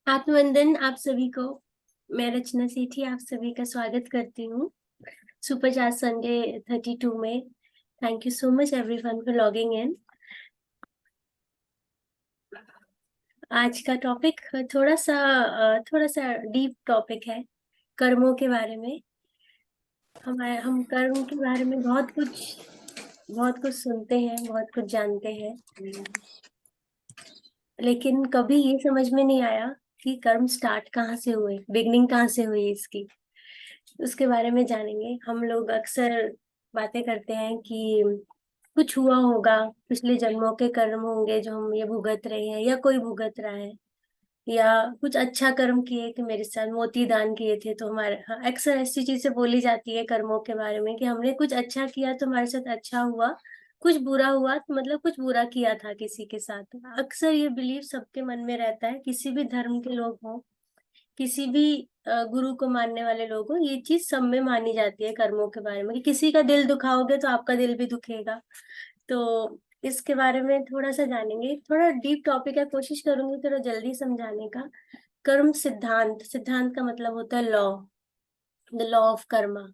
आत्मवंदन आप सभी को। मैं रचना सेठी आप सभी का स्वागत करती हूँ सुपर चार्ज संडे 32 में। Thank you so much everyone for logging in. आज का टॉपिक थोड़ा सा डीप टॉपिक है, कर्मों के बारे में। हम कर्म के बारे में बहुत कुछ सुनते हैं, बहुत कुछ जानते हैं, लेकिन कभी ये समझ में नहीं आया कि कर्म स्टार्ट कहाँ से हुए, बिगनिंग कहाँ से हुई इसकी। उसके बारे में जानेंगे। हम लोग अक्सर बातें करते हैं कि कुछ हुआ होगा, पिछले जन्मों के कर्म होंगे जो हम ये भुगत रहे हैं या कोई भुगत रहा है, या कुछ अच्छा कर्म किए कि मेरे साथ मोती दान किए थे तो हमारे, हाँ, अक्सर ऐसी चीजें बोली जाती है कर्मों के बारे में कि हमने कुछ अच्छा किया तो हमारे साथ अच्छा हुआ, कुछ बुरा हुआ तो मतलब कुछ बुरा किया था किसी के साथ। अक्सर ये बिलीव सबके मन में रहता है, किसी भी धर्म के लोग हों, किसी भी गुरु को मानने वाले लोग हों, ये चीज सब में मानी जाती है कर्मों के बारे में कि किसी का दिल दुखाओगे तो आपका दिल भी दुखेगा। तो इसके बारे में थोड़ा सा जानेंगे। थोड़ा डीप टॉपिक है, कोशिश करूंगी थोड़ा जल्दी समझाने का। कर्म सिद्धांत, सिद्धांत का मतलब होता है law, the law of Karma.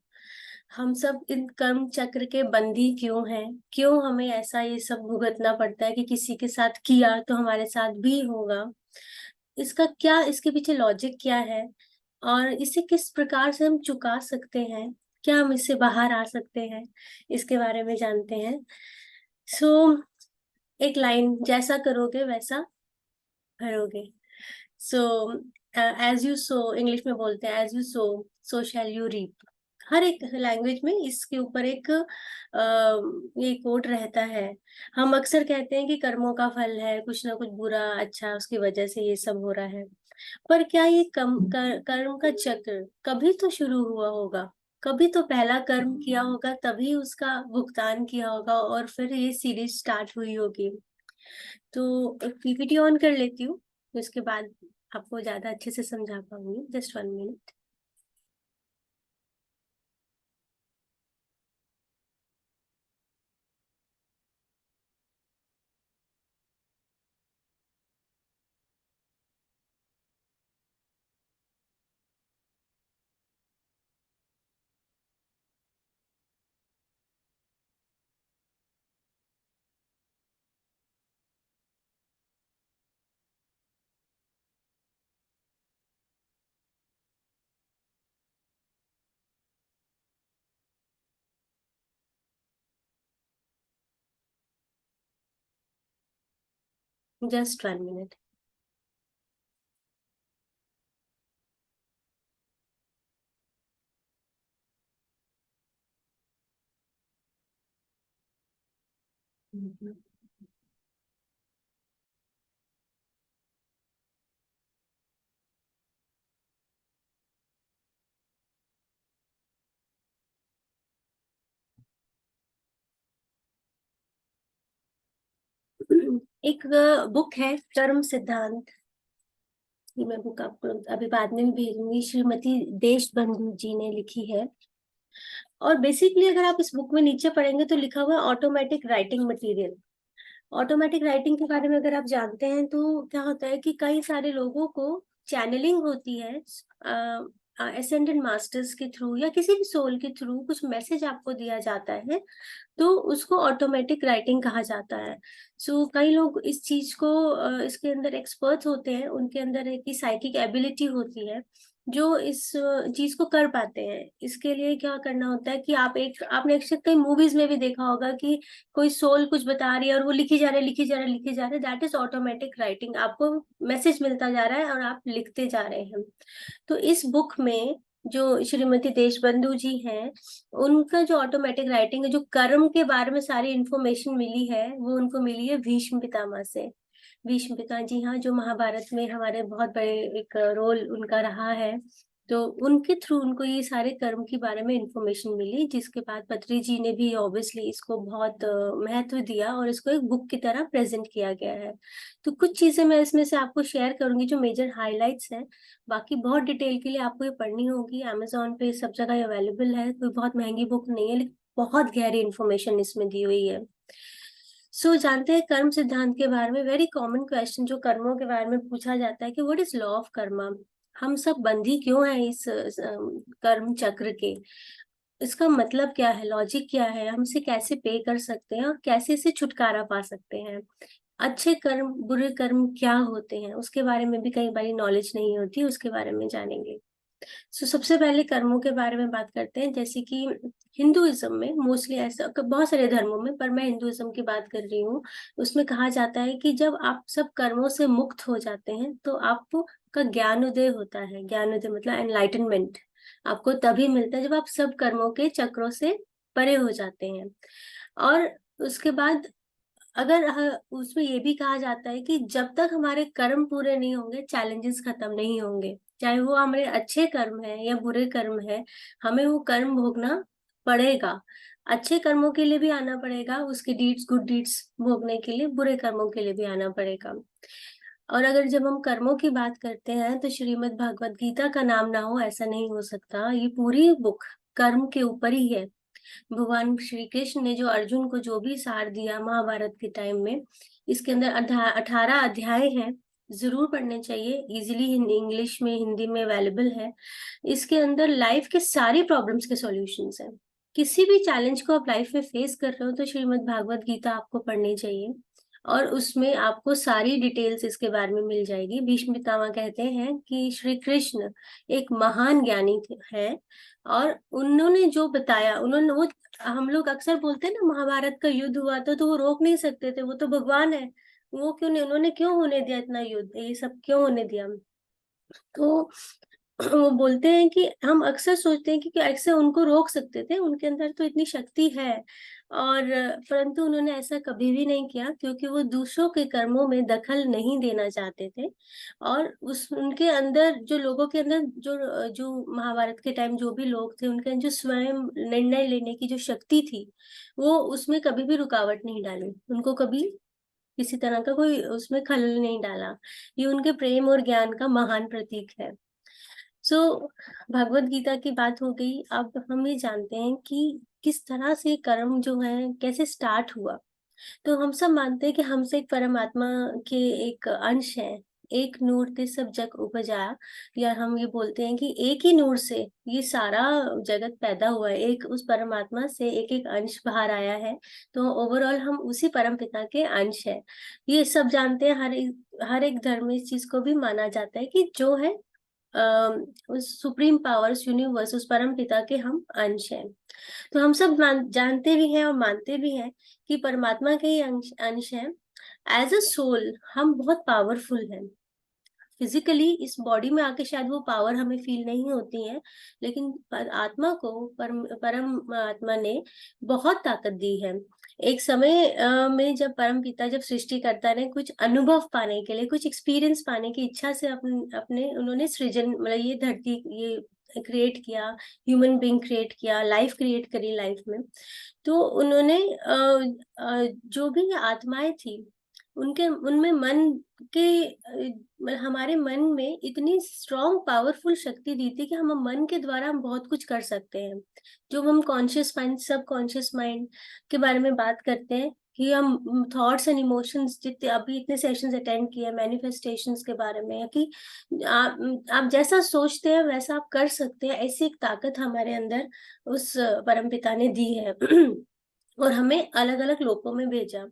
हम सब इन कर्म चक्र के बंदी क्यों हैं, क्यों हमें ऐसा ये सब भुगतना पड़ता है कि किसी के साथ किया तो हमारे साथ भी होगा, इसका क्या, इसके पीछे लॉजिक क्या है, और इसे किस प्रकार से हम चुका सकते हैं, क्या हम इससे बाहर आ सकते हैं, इसके बारे में जानते हैं। सो एक लाइन, जैसा करोगे वैसा भरोगे। So as you sow, English में बोलते हैं as you sow shall you reap. हर एक लैंग्वेज में इसके ऊपर एक ये कोट रहता है। हम अक्सर कहते हैं कि कर्मों का फल है, कुछ ना कुछ बुरा अच्छा उसकी वजह से ये सब हो रहा है। पर क्या ये कर्म का चक्र कभी तो शुरू हुआ होगा, कभी तो पहला कर्म किया होगा तभी उसका भुगतान किया होगा और फिर ये सीरीज स्टार्ट हुई होगी। तो एक पीपीटी ऑन कर लेती हूँ, तो इसके बाद आपको ज्यादा अच्छे से समझा पाऊंगी। Just 1 minute. Just 1 minute. एक बुक है कर्म सिद्धांत, ये मैं बुक आपको अभी बाद में भी भेजूंगी, श्रीमती देश बंधु जी ने लिखी है। और बेसिकली अगर आप इस बुक में नीचे पढ़ेंगे तो लिखा हुआ है automatic writing material. Automatic writing के बारे में अगर आप जानते हैं तो क्या होता है कि कई सारे लोगों को चैनलिंग होती है एसेंडेंट मास्टर्स के थ्रू या किसी भी सोल के थ्रू, कुछ मैसेज आपको दिया जाता है तो उसको ऑटोमेटिक राइटिंग कहा जाता है। सो कई लोग इस चीज को इसके अंदर एक्सपर्ट होते हैं, उनके अंदर एक साइकिक एबिलिटी होती है जो इस चीज को कर पाते हैं। इसके लिए क्या करना होता है कि आपने अक्सर कई मूवीज में भी देखा होगा कि कोई सोल कुछ बता रही है और वो लिखी जा रहे लिखी जा रहे लिखी जा रहे, दैट इज ऑटोमेटिक राइटिंग। आपको मैसेज मिलता जा रहा है और आप लिखते जा रहे हैं। तो इस बुक में जो श्रीमती देशबंधु जी हैं, उनका जो ऑटोमेटिक राइटिंग है, जो कर्म के बारे में सारी इंफॉर्मेशन मिली है, वो उनको मिली है भीष्म पितामह से। भीष्म पिता जी, हाँ, जो महाभारत में हमारे बहुत बड़े एक रोल उनका रहा है। तो उनके थ्रू उनको ये सारे कर्म के बारे में इंफॉर्मेशन मिली, जिसके बाद पत्री जी ने भी ऑब्वियसली इसको बहुत महत्व दिया और इसको एक बुक की तरह प्रेजेंट किया गया है। तो कुछ चीजें मैं इसमें से आपको शेयर करूंगी जो मेजर हाइलाइट्स हैं। बाकी बहुत डिटेल के लिए आपको ये पढ़नी होगी, अमेजोन पे सब जगह अवेलेबल है, कोई बहुत महंगी बुक नहीं है, लेकिन बहुत गहरी इंफॉर्मेशन इसमें दी हुई है। जानते हैं कर्म सिद्धांत के बारे में, वेरी कॉमन क्वेश्चन जो कर्मों के बारे में पूछा जाता है कि what is law of Karma. हम सब बंधी क्यों हैं इस कर्म चक्र के, इसका मतलब क्या है, लॉजिक क्या है, हम इसे कैसे पे कर सकते हैं और कैसे इसे छुटकारा पा सकते हैं। अच्छे कर्म बुरे कर्म क्या होते हैं उसके बारे में भी कई बार नॉलेज नहीं होती, उसके बारे में जानेंगे। सबसे पहले कर्मों के बारे में बात करते हैं। जैसे कि हिंदुइज्म में मोस्टली ऐसा, बहुत सारे धर्मों में, पर मैं हिंदुइज्म की बात कर रही हूँ, उसमें कहा जाता है कि जब आप सब कर्मों से मुक्त हो जाते हैं तो आपका ज्ञान उदय होता है। ज्ञान उदय मतलब एनलाइटनमेंट आपको तभी मिलता है जब आप सब कर्मों के चक्रों से परे हो जाते हैं। और उसके बाद अगर उसमें ये भी कहा जाता है कि जब तक हमारे कर्म पूरे नहीं होंगे चैलेंजेस खत्म नहीं होंगे, चाहे वो हमारे अच्छे कर्म है या बुरे कर्म है, हमें वो कर्म भोगना पड़ेगा। अच्छे कर्मों के लिए भी आना पड़ेगा, उसके डीड्स गुड डीड्स भोगने के लिए बुरे कर्मों के लिए भी आना पड़ेगा। और अगर जब हम कर्मों की बात करते हैं तो श्रीमद् भागवत गीता का नाम ना हो ऐसा नहीं हो सकता। ये पूरी बुक कर्म के ऊपर ही है। भगवान श्री कृष्ण ने जो अर्जुन को जो भी सार दिया महाभारत के टाइम में, इसके अंदर 18 अध्याय हैं, जरूर पढ़ने चाहिए। इजीली इंग्लिश में हिंदी में अवेलेबल है। इसके अंदर लाइफ के सारी प्रॉब्लम्स के सॉल्यूशंस हैं। किसी भी चैलेंज को आप लाइफ में फेस कर रहे हो तो श्रीमद् भागवत गीता आपको पढ़नी चाहिए, और उसमें आपको सारी डिटेल्स इसके बारे में मिल जाएगी। भीष्म पितामह कहते हैं कि श्री कृष्ण एक महान ज्ञानी है, और उन्होंने जो बताया, उन्होंने वो, हम लोग अक्सर बोलते हैं ना महाभारत का युद्ध हुआ था तो वो रोक नहीं सकते थे, वो तो भगवान है, वो क्यों नहीं, उन्होंने क्यों होने दिया इतना युद्ध, ये सब क्यों होने दिया। तो वो बोलते हैं कि हम अक्सर सोचते हैं कि ऐसे उनको रोक सकते थे, उनके अंदर तो इतनी शक्ति है, और परंतु उन्होंने ऐसा कभी भी नहीं किया क्योंकि वो दूसरों के कर्मों में दखल नहीं देना चाहते थे। और उस उनके अंदर जो लोगों के अंदर जो जो महाभारत के टाइम जो भी लोग थे उनके अंदर जो स्वयं निर्णय लेने की जो शक्ति थी, वो उसमें कभी भी रुकावट नहीं डाली, उनको कभी किसी तरह का कोई उसमें खलल नहीं डाला। ये उनके प्रेम और ज्ञान का महान प्रतीक है। सो भगवत गीता की बात हो गई। अब हम ये जानते हैं कि किस तरह से कर्म जो है कैसे स्टार्ट हुआ। तो हम सब मानते हैं कि हमसे एक परमात्मा के एक अंश है। एक नूर ते सब जग उपजा, या हम ये बोलते हैं कि एक ही नूर से ये सारा जगत पैदा हुआ है, एक उस परमात्मा से एक एक अंश बाहर आया है। तो ओवरऑल हम उसी परम पिता के अंश है। ये सब जानते हैं, हर एक धर्म में इस चीज को भी माना जाता है कि जो है उस सुप्रीम पावर्स यूनिवर्स उस परम पिता के हम अंश हैं। तो हम सब जानते भी हैं और मानते भी हैं कि परमात्मा के ही अंश अंश हैं। एज अ सोल हम बहुत पावरफुल हैं। फिजिकली इस बॉडी में आके शायद वो पावर हमें फील नहीं होती है, लेकिन आत्मा को परम आत्मा ने बहुत ताकत दी है। एक समय में जब परम पिता, जब सृष्टिकर्ता ने कुछ अनुभव पाने के लिए, कुछ एक्सपीरियंस पाने की इच्छा से अपने उन्होंने सृजन मतलब ये धरती ये क्रिएट किया, ह्यूमन बीइंग क्रिएट किया, लाइफ क्रिएट करी लाइफ में। तो उन्होंने जो भी आत्माएं थी उनके उनमें मन के हमारे मन में इतनी स्ट्रॉन्ग पावरफुल शक्ति दी थी कि हम मन के द्वारा हम बहुत कुछ कर सकते हैं। जो हम कॉन्शियस माइंड सब कॉन्शियस माइंड के बारे में बात करते हैं कि हम थॉट्स एंड इमोशंस, जितने अभी इतने सेशंस अटेंड किए मैनिफेस्टेशंस के बारे में, या कि आप जैसा सोचते हैं वैसा आप कर सकते हैं, ऐसी एक ताकत हमारे अंदर उस परमपिता ने दी है। और हमें अलग अलग लोकों में भेजा।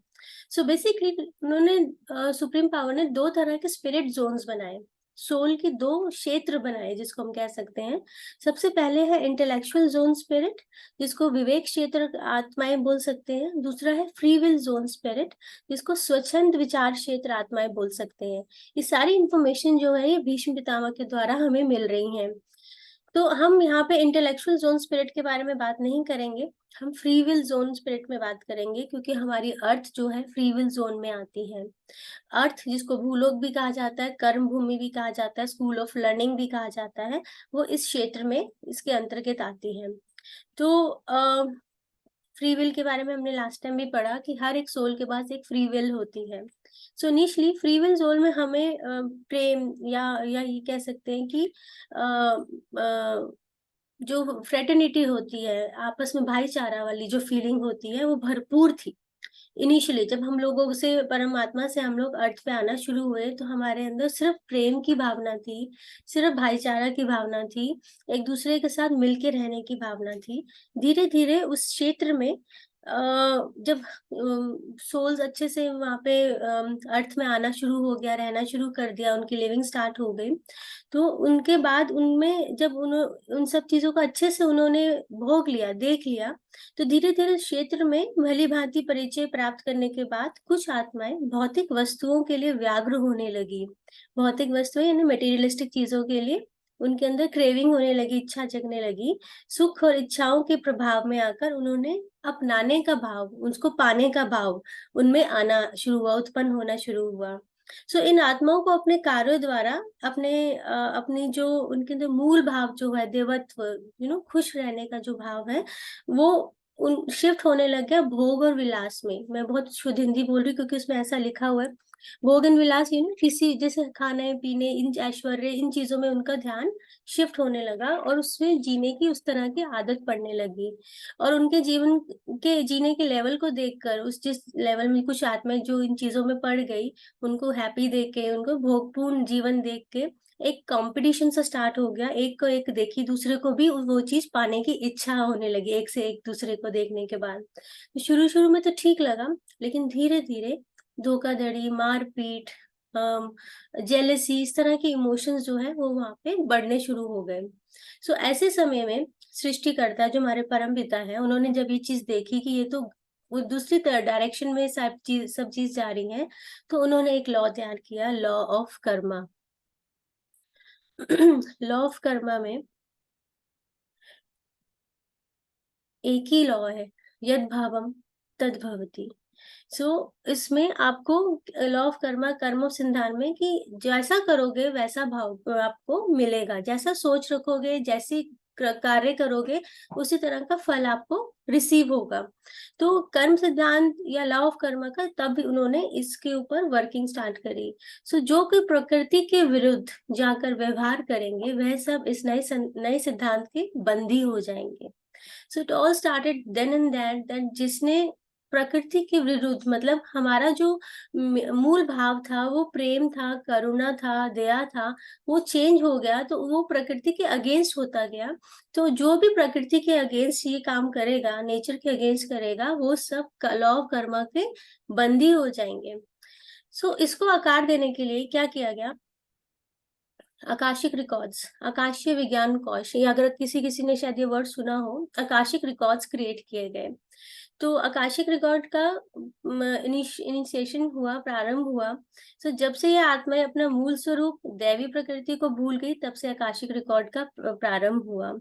सो बेसिकली उन्होंने सुप्रीम पावर ने दो तरह के स्पिरिट जोन्स बनाए, सोल के दो क्षेत्र बनाए जिसको हम कह सकते हैं। सबसे पहले है इंटेलेक्चुअल जोन स्पिरिट, जिसको विवेक क्षेत्र आत्माएं बोल सकते हैं। दूसरा है फ्री विल जोन स्पिरिट, जिसको स्वच्छंद विचार क्षेत्र आत्माएं बोल सकते हैं। ये सारी इंफॉर्मेशन जो है ये भीष्म पितामह के द्वारा हमें मिल रही है। तो हम यहाँ पे इंटेलेक्चुअल जोन स्पिरिट के बारे में बात नहीं करेंगे, हम फ्री विल जोन स्पिरिट में बात करेंगे, क्योंकि हमारी अर्थ जो है फ्री विल जोन में आती है। अर्थ जिसको भूलोक भी कहा जाता है, कर्म भूमि भी कहा जाता है, स्कूल ऑफ लर्निंग भी कहा जाता है, वो इस क्षेत्र में इसके अंतर्गत आती है। तो फ्री विल के बारे में हमने लास्ट टाइम भी पढ़ा कि हर एक सोल के पास एक फ्री विल होती है। So initially free will zone में हमें प्रेम या ये कह सकते हैं कि जो फ्रेटर्निटी होती है, आपस में भाईचारा वाली जो फीलिंग होती है वो भरपूर थी। इनिशियली जब हम लोगों से, परमात्मा से हम लोग अर्थ पे आना शुरू हुए, तो हमारे अंदर सिर्फ प्रेम की भावना थी, सिर्फ भाईचारा की भावना थी, एक दूसरे के साथ मिलके रहने की भावना थी। धीरे धीरे उस क्षेत्र में जब सोल्स अच्छे से वहां पे अर्थ में आना शुरू हो गया, रहना शुरू कर दिया, उनकी लिविंग स्टार्ट हो गई, तो उनके बाद उनमें जब उन सब चीजों को अच्छे से उन्होंने भोग लिया, देख लिया, तो धीरे धीरे क्षेत्र में भली भांति परिचय प्राप्त करने के बाद कुछ आत्माएं भौतिक वस्तुओं के लिए व्याग्र होने लगी। भौतिक वस्तुएं यानी मटेरियलिस्टिक चीजों के लिए उनके अंदर क्रेविंग होने लगी, इच्छा जगने लगी। सुख और इच्छाओं के प्रभाव में आकर उन्होंने अपनाने का भाव, उसको पाने का भाव उनमें आना शुरू हुआ, उत्पन्न होना शुरू हुआ। इन आत्माओं को अपने कार्यों द्वारा अपनी जो उनके अंदर मूल भाव जो है, देवत्व, खुश रहने का जो भाव है, वो उन शिफ्ट होने लग गया भोग और विलास में। मैं बहुत शुद्ध हिंदी बोल रही हूँ क्योंकि उसमें ऐसा लिखा हुआ है। भोग एंड विलास, किसी जैसे खाने पीने, इन ऐश्वर्य, इन चीजों में उनका ध्यान शिफ्ट होने लगा और उसमें जीने की उस तरह की आदत पड़ने लगी। और उनके जीवन के जीने के लेवल को देखकर, उस जिस लेवल में कुछ आत्माएं जो इन चीजों में पड़ गई, उनको हैप्पी देख के, उनको भोगपूर्ण जीवन देख के एक कंपटीशन सा स्टार्ट हो गया। एक को एक देखी, दूसरे को भी वो चीज पाने की इच्छा होने लगी, एक से एक दूसरे को देखने के बाद। तो शुरू शुरू में तो ठीक लगा, लेकिन धीरे धीरे धोखाधड़ी, मारपीट, जेलेसी, इस तरह के इमोशंस जो है वो वहां पे बढ़ने शुरू हो गए। ऐसे समय में सृष्टिकर्ता जो हमारे परम पिता है, उन्होंने जब ये चीज देखी कि ये तो वो दूसरी डायरेक्शन में सब चीज जा रही है, तो उन्होंने एक लॉ तैयार किया, law of Karma. Law of Karma में एक ही लॉ है, यद भावम तद भवति। इसमें आपको लॉ ऑफ कर्मा, कर्म ऑफ सिद्धांत में, कि जैसा करोगे वैसा भाव आपको मिलेगा, जैसा सोच रखोगे, जैसी कार्य करोगे, उसी तरह का फल आपको रिसीव होगा। तो कर्म सिद्धांत या लॉ ऑफ कर्मा का तब उन्होंने इसके ऊपर वर्किंग स्टार्ट करी। जो कोई प्रकृति के विरुद्ध जाकर व्यवहार करेंगे, वह सब इस नए सिद्धांत के बंदी हो जाएंगे। It all started then and that जिसने प्रकृति के विरुद्ध, मतलब हमारा जो मूल भाव था, वो प्रेम था, करुणा था, दया था, वो चेंज हो गया, तो वो प्रकृति के अगेंस्ट होता गया। तो जो भी प्रकृति के अगेंस्ट ये काम करेगा, नेचर के अगेंस्ट करेगा, वो सब लॉ ऑफ कर्मा के बंदी हो जाएंगे। इसको आकार देने के लिए क्या किया गया? आकाशिक रिकॉर्ड्स, आकाशीय विज्ञान कोश, या अगर किसी किसी ने शायद ये वर्ड सुना हो, आकाशिक रिकॉर्ड्स क्रिएट किए गए। तो आकाशिक रिकॉर्ड का इनिशिएशन हुआ, प्रारंभ हुआ। जब से ये आत्माएं अपना मूल स्वरूप दैवी प्रकृति को भूल गई, तब से आकाशिक रिकॉर्ड का प्रारंभ हुआ।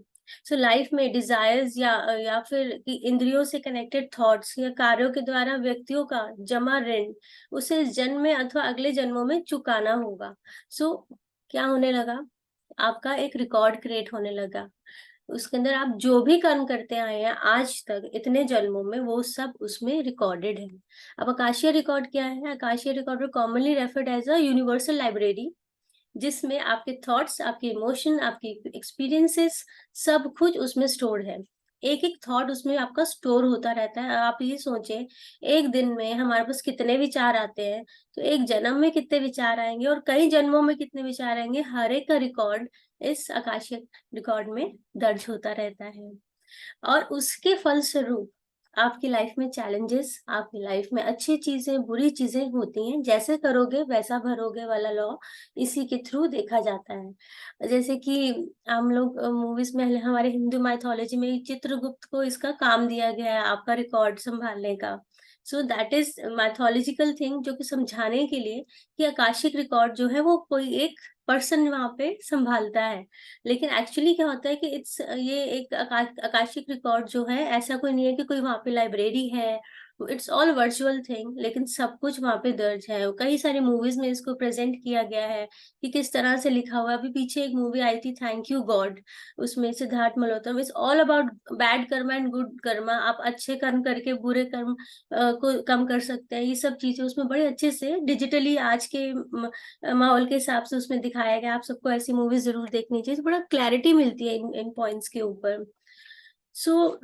लाइफ में डिजायर्स या फिर इंद्रियों से कनेक्टेड थॉट्स या कार्यों के द्वारा व्यक्तियों का जमा ऋण, उसे इस जन्म में अथवा अगले जन्मों में चुकाना होगा। क्या होने लगा? आपका एक रिकॉर्ड क्रिएट होने लगा, उसके अंदर आप जो भी कर्म करते आए हैं आज तक, इतने जन्मों में, वो सब उसमें रिकॉर्डेड है। अब आकाशीय रिकॉर्ड क्या है? आकाशीय record commonly referred as a universal library, जिसमें आपके थॉट्स, आपके इमोशन, आपके एक्सपीरियंसेस, सब कुछ उसमें स्टोर्ड है। एक एक थॉट उसमें आपका स्टोर होता रहता है। आप ये सोचें, एक दिन में हमारे पास कितने विचार आते हैं, तो एक जन्म में कितने विचार आएंगे और कई जन्मों में कितने विचार आएंगे, हर एक का रिकॉर्ड इस आकाशीय रिकॉर्ड में दर्ज होता रहता है। और उसके फलस्वरूप आपकी लाइफ में चैलेंजेस, आपकी लाइफ में अच्छी चीजें, बुरी चीजें होती हैं। जैसे करोगे वैसा भरोगे वाला लॉ इसी के थ्रू देखा जाता है। जैसे कि हम लोग मूवीज में, हमारे हिंदू माइथोलॉजी में चित्रगुप्त को इसका काम दिया गया है, आपका रिकॉर्ड संभालने का। दैट इज मैथोलॉजिकल थिंग, जो कि समझाने के लिए कि आकाशिक रिकॉर्ड जो है वो कोई एक पर्सन वहां पे संभालता है। लेकिन एक्चुअली क्या होता है कि ये एक आकाशिक रिकॉर्ड जो है, ऐसा कोई नहीं है कि कोई वहां पे लाइब्रेरी है। इट्स ऑल वर्चुअल थिंग, लेकिन सब कुछ वहां पे दर्ज है। कई सारी मूवीज में इसको प्रेजेंट किया गया है कि किस तरह से लिखा हुआ है। अभी पीछे एक मूवी आई थी, थैंक यू गॉड, उसमें Siddharth Malhotra, it's all about bad Karma and good Karma. आप अच्छे कर्म करके बुरे कर्म को कम कर सकते हैं। ये सब चीजें उसमें बड़े अच्छे से डिजिटली आज के माहौल के हिसाब से उसमें दिखाया गया। आप सबको ऐसी मूवीज जरूर देखनी चाहिए, बड़ा क्लैरिटी मिलती है इन पॉइंट्स के ऊपर। सो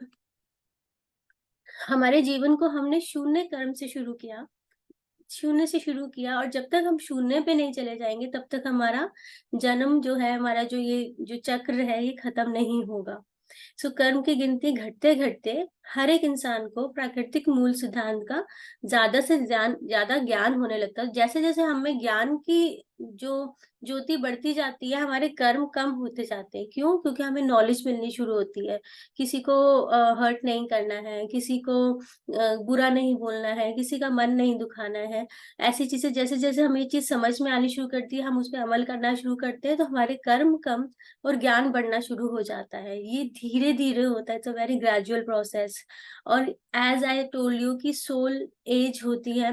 हमारे जीवन को हमने शून्य कर्म से शुरू किया, शून्य से शुरू किया, और जब तक हम शून्य पे नहीं चले जाएंगे तब तक हमारा जन्म जो है, हमारा जो ये जो चक्र है, ये खत्म नहीं होगा। सो कर्म की गिनती घटते घटते हर एक इंसान को प्राकृतिक मूल सिद्धांत का ज्यादा से ज्यादा ज्ञान होने लगता है। जैसे जैसे हमें ज्ञान की जो ज्योति बढ़ती जाती है, हमारे कर्म कम होते जाते हैं। क्यों? क्योंकि हमें नॉलेज मिलनी शुरू होती है। किसी को हर्ट नहीं करना है, किसी को बुरा नहीं बोलना है, किसी का मन नहीं दुखाना है। ऐसी चीजें जैसे जैसे हमें ये चीज समझ में आनी शुरू करती है, हम उस पर अमल करना शुरू करते हैं, तो हमारे कर्म कम और ज्ञान बढ़ना शुरू हो जाता है। ये धीरे धीरे होता है, it's a very gradual process. और एज आई टोल्ड यू कि सोल एज होती है,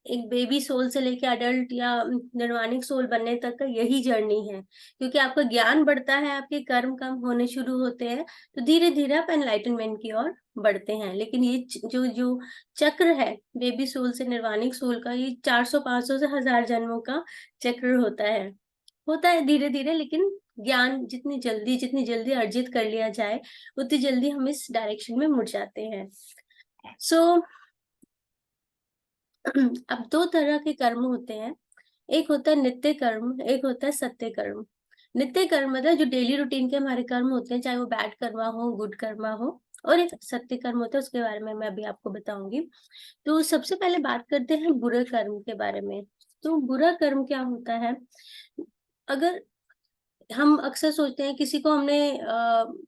एक बेबी सोल से लेके अडल्ट या निर्वाणिक सोल बनने तक का यही जर्नी है। क्योंकि आपका ज्ञान बढ़ता है, आपके कर्म कम होने शुरू होते हैं, तो धीरे धीरे आप एनलाइटनमेंट की ओर बढ़ते हैं। लेकिन ये जो जो चक्र है बेबी सोल से निर्वाणिक सोल का, ये 400 500 से 1000 जन्मों का चक्र होता है धीरे धीरे। लेकिन ज्ञान जितनी जल्दी अर्जित कर लिया जाए, उतनी जल्दी हम इस डायरेक्शन में मुड़ जाते हैं। सो अब दो तरह के कर्म होते हैं। एक होता है नित्य कर्म, एक होता है सत्य कर्म। नित्य कर्म मतलब जो डेली रूटीन के हमारे कर्म होते हैं, चाहे वो बैड कर्मा हो, गुड कर्मा हो। और एक सत्य कर्म होता है, उसके बारे में मैं अभी आपको बताऊंगी। तो सबसे पहले बात करते हैं बुरे कर्म के बारे में। तो बुरा कर्म क्या होता है? अगर हम अक्सर सोचते हैं, किसी को हमने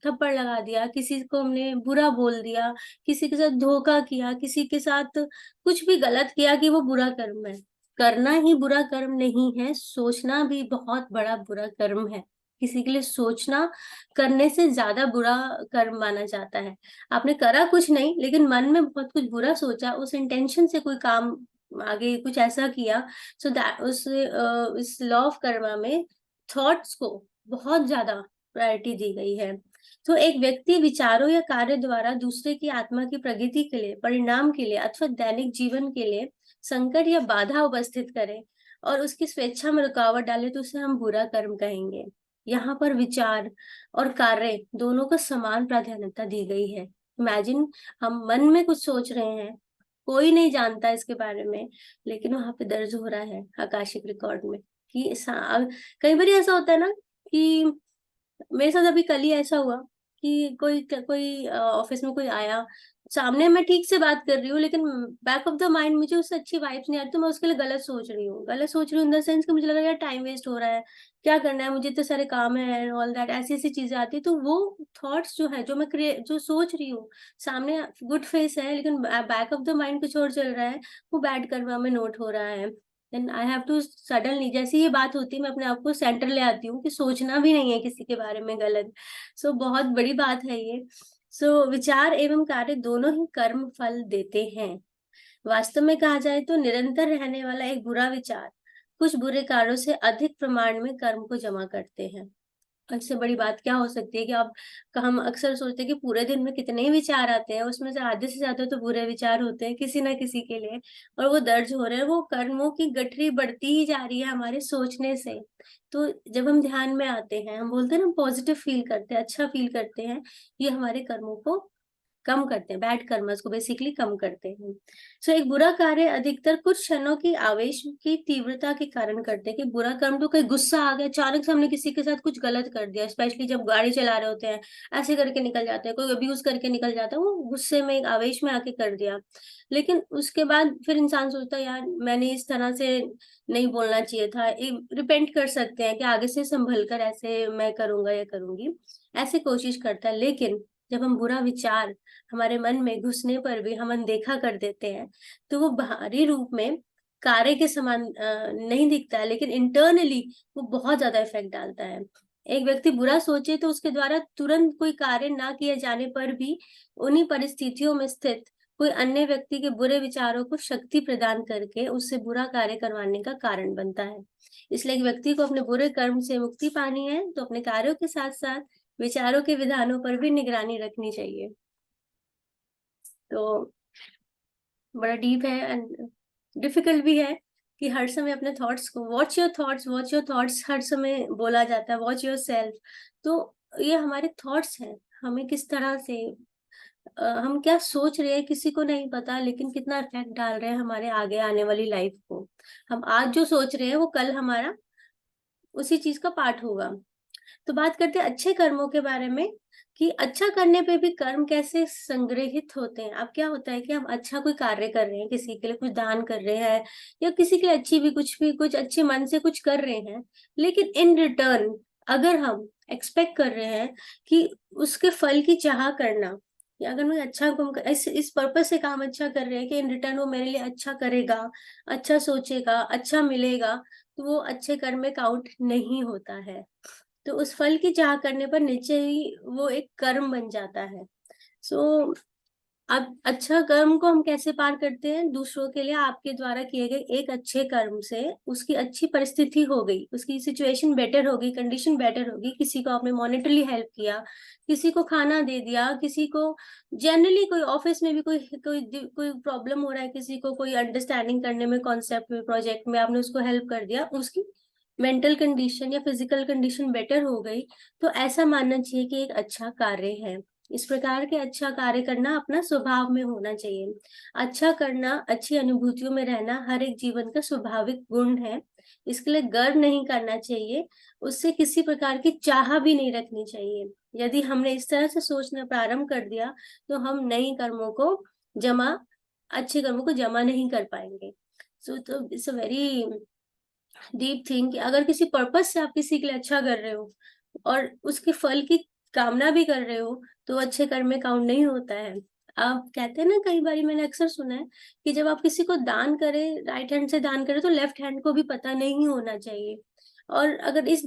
थप्पड़ लगा दिया, किसी को हमने बुरा बोल दिया, किसी के साथ धोखा किया, किसी के साथ कुछ भी गलत किया, कि वो बुरा कर्म है। करना ही बुरा कर्म नहीं है, सोचना भी बहुत बड़ा बुरा कर्म है। किसी के लिए सोचना करने से ज्यादा बुरा कर्म माना जाता है। आपने करा कुछ नहीं, लेकिन मन में बहुत कुछ बुरा सोचा, उस इंटेंशन से कोई काम आगे कुछ ऐसा किया। सो दैट उस इस लॉ ऑफ कर्मा में थॉट्स को बहुत ज्यादा प्रायोरिटी दी गई है। तो एक व्यक्ति विचारों या कार्य द्वारा दूसरे की आत्मा की प्रगति के लिए, परिणाम के लिए अथवा दैनिक जीवन के लिए संकट या बाधा उपस्थित करे और उसकी स्वेच्छा में रुकावट डाले, तो उसे हम बुरा कर्म कहेंगे। यहाँ पर विचार और कार्य दोनों को समान प्राधान्यता दी गई है। इमेजिन, हम मन में कुछ सोच रहे हैं, कोई नहीं जानता इसके बारे में, लेकिन वहां पे दर्ज हो रहा है आकाशिक रिकॉर्ड में कि कई बार ऐसा होता है ना कि मेरे साथ अभी कल ही ऐसा हुआ कि कोई कोई ऑफिस में कोई आया, सामने मैं ठीक से बात कर रही हूँ, लेकिन बैक ऑफ द माइंड मुझे उससे अच्छी वाइब्स नहीं आ रही, तो मैं उसके लिए गलत सोच रही हूँ इन द सेंस कि मुझे लग रहा है टाइम वेस्ट हो रहा है, क्या करना है, मुझे इतने सारे काम है एंड ऑल दैट, ऐसी ऐसी चीजें आती है। तो वो थॉट्स जो है, जो मैं जो सोच रही हूँ, सामने गुड फेस है, लेकिन बैक ऑफ द माइंड कुछ और चल रहा है, वो बैड कर्मा में नोट हो रहा है। Then I have to suddenly, जैसी ये बात होती है, मैं अपने आप को सेंटर ले आती हूँ कि सोचना भी नहीं है किसी के बारे में गलत। सो बहुत बड़ी बात है ये। सो विचार एवं कार्य दोनों ही कर्म फल देते हैं। वास्तव में कहा जाए तो निरंतर रहने वाला एक बुरा विचार कुछ बुरे कार्यों से अधिक प्रमाण में कर्म को जमा करते हैं। इससे बड़ी बात क्या हो सकती है कि अब हम अक्सर सोचते हैं कि पूरे दिन में कितने ही विचार आते हैं, उसमें से आधे से ज्यादा तो बुरे विचार होते हैं किसी ना किसी के लिए, और वो दर्ज हो रहे हैं, वो कर्मों की गठरी बढ़ती ही जा रही है हमारे सोचने से। तो जब हम ध्यान में आते हैं, हम बोलते हैं ना पॉजिटिव फील करते हैं, अच्छा फील करते हैं, ये हमारे कर्मों को कम करते हैं, बैड कर्मस को बेसिकली कम करते हैं। सो एक बुरा कार्य अधिकतर कुछ क्षणों की आवेश की तीव्रता के कारण करते हैं। कि बुरा कर्म तो, कहीं गुस्सा आ गया, अचानक से हमने किसी के साथ कुछ गलत कर दिया, स्पेशली जब गाड़ी चला रहे होते हैं, ऐसे करके निकल जाते हैं, कोई अब्यूज करके निकल जाता है, वो गुस्से में एक आवेश में आके कर दिया। लेकिन उसके बाद फिर इंसान सोचता है, यार मैंने इस तरह से नहीं बोलना चाहिए था, रिपेंट कर सकते हैं कि आगे से संभल कर ऐसे मैं करूंगा या करूंगी, ऐसे कोशिश करता है। लेकिन जब हम बुरा विचार हमारे मन में घुसने पर भी हम अनदेखा कर देते हैं, तो वो बाहरी रूप में कार्य के समान नहीं दिखता है, लेकिन इंटरनली वो बहुत ज्यादा इफेक्ट डालता है। एक व्यक्ति बुरा सोचे तो उसके द्वारा तुरंत कोई कार्य ना किए जाने पर भी उन्हीं परिस्थितियों में स्थित कोई अन्य व्यक्ति के बुरे विचारों को शक्ति प्रदान करके उससे बुरा कार्य करवाने का कारण बनता है। इसलिए एक व्यक्ति को अपने बुरे कर्म से मुक्ति पानी है, तो अपने कार्यों के साथ साथ विचारों के विधानों पर भी निगरानी रखनी चाहिए। तो बड़ा डीप है एंड डिफिकल्ट भी है कि हर समय अपने थॉट्स को, वॉच योर थॉट्स हर समय बोला जाता है, वॉच योर सेल्फ। तो ये हमारे थॉट्स हैं, हमें किस तरह से हम क्या सोच रहे हैं किसी को नहीं पता, लेकिन कितना इफेक्ट डाल रहे हैं हमारे आगे आने वाली लाइफ को। हम आज जो सोच रहे हैं वो कल हमारा उसी चीज का पार्ट होगा। तो बात करते हैं अच्छे कर्मों के बारे में, कि अच्छा करने पे भी कर्म कैसे संग्रहित होते हैं। अब क्या होता है कि हम अच्छा कोई कार्य कर रहे हैं, किसी के लिए कुछ दान कर रहे हैं, या किसी के लिए अच्छी भी कुछ अच्छे मन से कुछ कर रहे हैं, लेकिन इन रिटर्न अगर हम एक्सपेक्ट कर रहे हैं कि उसके फल की चाह करना, या अगर मैं अच्छा इस पर्पज से काम अच्छा कर रहे हैं कि इन रिटर्न वो मेरे लिए अच्छा करेगा, अच्छा सोचेगा, अच्छा मिलेगा, तो वो अच्छे कर्म में काउंट नहीं होता है। तो उस फल की चाह करने पर निश्चय ही वो एक कर्म बन जाता है। सो अब अच्छा कर्म को हम कैसे पार करते हैं? दूसरों के लिए आपके द्वारा किए गए एक अच्छे कर्म से उसकी अच्छी परिस्थिति हो गई, उसकी सिचुएशन बेटर होगी, कंडीशन बेटर होगी। किसी को आपने मॉनेटरली हेल्प किया, किसी को खाना दे दिया, किसी को जनरली कोई ऑफिस में भी कोई कोई कोई प्रॉब्लम हो रहा है, किसी को कोई अंडरस्टैंडिंग करने में, कॉन्सेप्ट में, प्रोजेक्ट में आपने उसको हेल्प कर दिया, उसकी मेंटल कंडीशन या फिजिकल कंडीशन बेटर हो गई, तो ऐसा मानना चाहिए कि एक अच्छा कार्य है। इस प्रकार के अच्छा कार्य करना अपना स्वभाव में होना चाहिए। अच्छा करना, अच्छी अनुभूतियों में रहना हर एक जीवन का स्वाभाविक गुण है। इसके लिए गर्व नहीं करना चाहिए, उससे किसी प्रकार की चाह भी नहीं रखनी चाहिए। यदि हमने इस तरह से सोचना प्रारंभ कर दिया, तो हम नई कर्मों को जमा अच्छे कर्मों को जमा नहीं कर पाएंगे। सो तो it's a very deep think कि अगर किसी पर्पज से आप किसी के लिए अच्छा कर रहे हो और उसके फल की कामना भी कर रहे हो, तो अच्छे कर्म में काउंट नहीं होता है। आप कहते हैं ना, कई बार मैंने अक्सर सुना है कि जब आप किसी को दान करें, राइट हैंड से दान करें, तो लेफ्ट हैंड को भी पता नहीं होना चाहिए। और अगर इस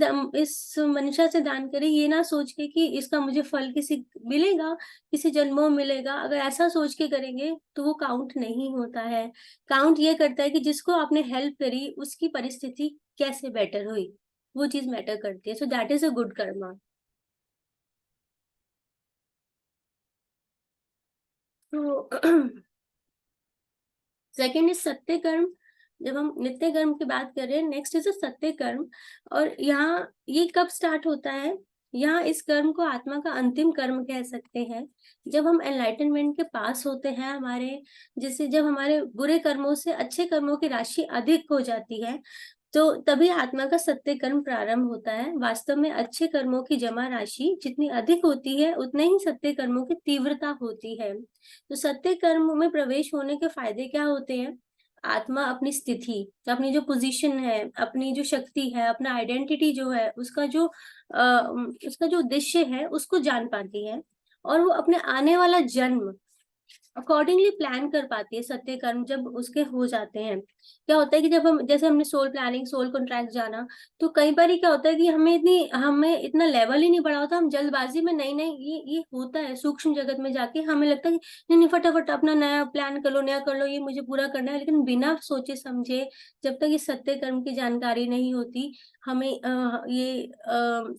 मंशा से दान करें, ये ना सोच के कि इसका मुझे फल किसी मिलेगा, किसी जन्मों में मिलेगा, अगर ऐसा सोच के करेंगे तो वो काउंट नहीं होता है। काउंट ये करता है कि जिसको आपने हेल्प करी उसकी परिस्थिति कैसे बेटर हुई, वो चीज मैटर करती है। So that is a good Karma. तो सेकेंड इज सत्य कर्म। जब हम नित्य कर्म की बात कर रहे हैं, नेक्स्ट इज अ सत्य कर्म। और यहाँ ये कब स्टार्ट होता है? यहाँ इस कर्म को आत्मा का अंतिम कर्म कह सकते हैं। जब हम एनलाइटनमेंट के पास होते हैं हमारे, जैसे जब हमारे बुरे कर्मों से अच्छे कर्मों की राशि अधिक हो जाती है, तो तभी आत्मा का सत्य कर्म प्रारंभ होता है। वास्तव में अच्छे कर्मों की जमा राशि जितनी अधिक होती है, उतने ही सत्य कर्मों की तीव्रता होती है। तो सत्य कर्म में प्रवेश होने के फायदे क्या होते हैं? आत्मा अपनी स्थिति, अपनी जो पोजीशन है, अपनी जो शक्ति है, अपना आइडेंटिटी जो है, उसका जो उद्देश्य है उसको जान पाती है। और वो अपने आने वाला जन्म अकॉर्डिंगली प्लान कर पाती है। सत्य कर्म जब उसके हो जाते हैं, क्या होता है कि जब हम, जैसे हमने सोल प्लानिंग, सोल कॉन्ट्रैक्ट जाना, तो कई बार क्या होता है कि हमें इतना लेवल ही नहीं बढ़ा होता, हम जल्दबाजी में, नहीं नहीं ये होता है सूक्ष्म जगत में जाके, हमें लगता है कि नहीं नहीं फटाफट अपना नया प्लान कर लो, नया कर लो, ये मुझे पूरा करना है। लेकिन बिना सोचे समझे, जब तक ये सत्य कर्म की जानकारी नहीं होती, हमें ये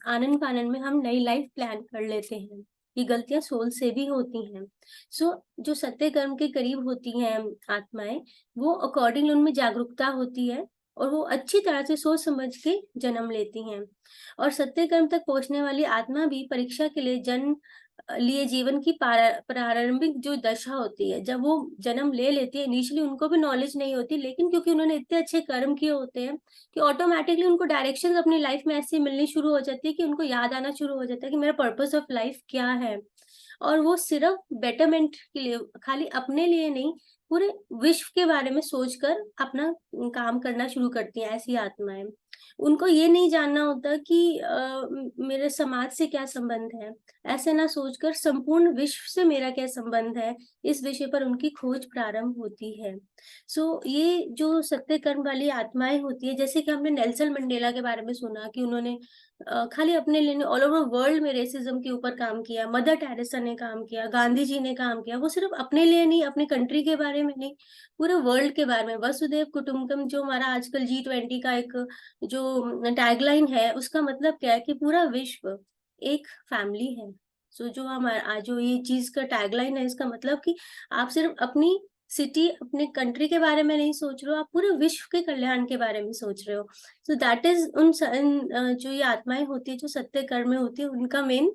आनन फानन में हम नई लाइफ प्लान कर लेते हैं। ये गलतियां सोल से भी होती हैं। सो जो सत्य कर्म के करीब होती हैं आत्माएं, वो अकॉर्डिंग उनमें जागरूकता होती है, और वो अच्छी तरह से सोच समझ के जन्म लेती हैं। और सत्य कर्म तक पहुंचने वाली आत्मा भी परीक्षा के लिए जन्म लिए जीवन की प्रारंभिक जो दशा होती है, जब वो जन्म ले लेती है, इनिशियली उनको भी नॉलेज नहीं होती, लेकिन क्योंकि उन्होंने इतने अच्छे कर्म किए होते हैं कि ऑटोमेटिकली उनको डायरेक्शन अपनी लाइफ में ऐसी मिलनी शुरू हो जाती है कि उनको याद आना शुरू हो जाता है कि मेरा पर्पस ऑफ लाइफ क्या है। और वो सिर्फ बेटरमेंट के लिए, खाली अपने लिए नहीं, पूरे विश्व के बारे में सोचकर अपना काम करना शुरू करती हैं ऐसी आत्माएं। उनको ये नहीं जानना होता कि मेरे समाज से क्या संबंध है, ऐसे ना सोचकर संपूर्ण विश्व से मेरा क्या संबंध है, इस विषय पर उनकी खोज प्रारंभ होती है। ये जो सत्य कर्म वाली आत्माएं होती है, जैसे कि हमने नेल्सन मंडेला के बारे में सुना कि उन्होंने खाली अपने लिए ऑल ओवर वर्ल्ड में रेसिज्म के ऊपर काम किया, मदर टेरेसा ने काम किया, गांधी जी ने काम किया। वो सिर्फ अपने लिए नहीं, अपनी कंट्री के बारे में नहीं, पूरे वर्ल्ड के बारे में। वसुदेव कुटुंबकम जो हमारा आजकल G20 का एक जो टैगलाइन है, उसका मतलब क्या है कि पूरा विश्व एक फैमिली है। सो जो हमारा जो ये चीज का टैगलाइन है, इसका मतलब कि आप सिर्फ अपनी सिटी अपने कंट्री के बारे में नहीं सोच रहे हो, आप पूरे विश्व के कल्याण के बारे में सोच रहे हो। सो दैट इज जो ये आत्माएं होती है, जो सत्य कर्म में होती है, उनका मेन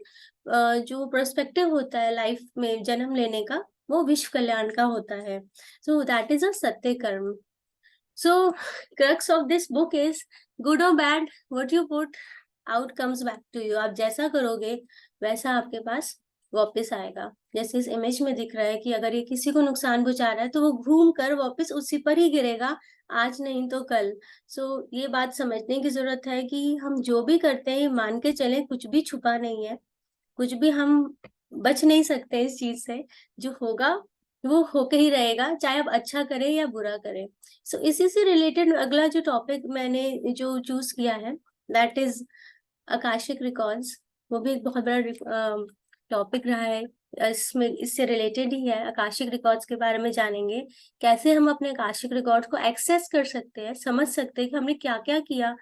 जो पर्सपेक्टिव होता है लाइफ में जन्म लेने का, वो विश्व कल्याण का होता है। सो दैट इज अ सत्य कर्म। So crux of this book is, good और bad, what you put out comes back to you. आप जैसा करोगे वैसा आपके पास वापस आएगा। जैसे इस इमेज में दिख रहा है कि अगर ये किसी को नुकसान पहुंचा रहा है तो वो घूम कर वापस उसी पर ही गिरेगा, आज नहीं तो कल। ये बात समझने की जरूरत है कि हम जो भी करते हैं, मान के चलें कुछ भी छुपा नहीं है, कुछ भी हम बच नहीं सकते इस चीज से। जो होगा वो होके ही रहेगा, चाहे आप अच्छा करें या बुरा करें। इसी से रिलेटेड अगला जो टॉपिक मैंने जो चूज किया है, दैट इज आकाशिक रिकॉर्ड्स। वो भी एक बहुत बड़ा टॉपिक रहा है। इसमें इससे रिलेटेड ही है, आकाशिक रिकॉर्ड्स के बारे में जानेंगे। कैसे हम अपने आकाशिक रिकॉर्ड को एक्सेस कर सकते हैं, समझ सकते हैं कि हमने क्या क्या किया,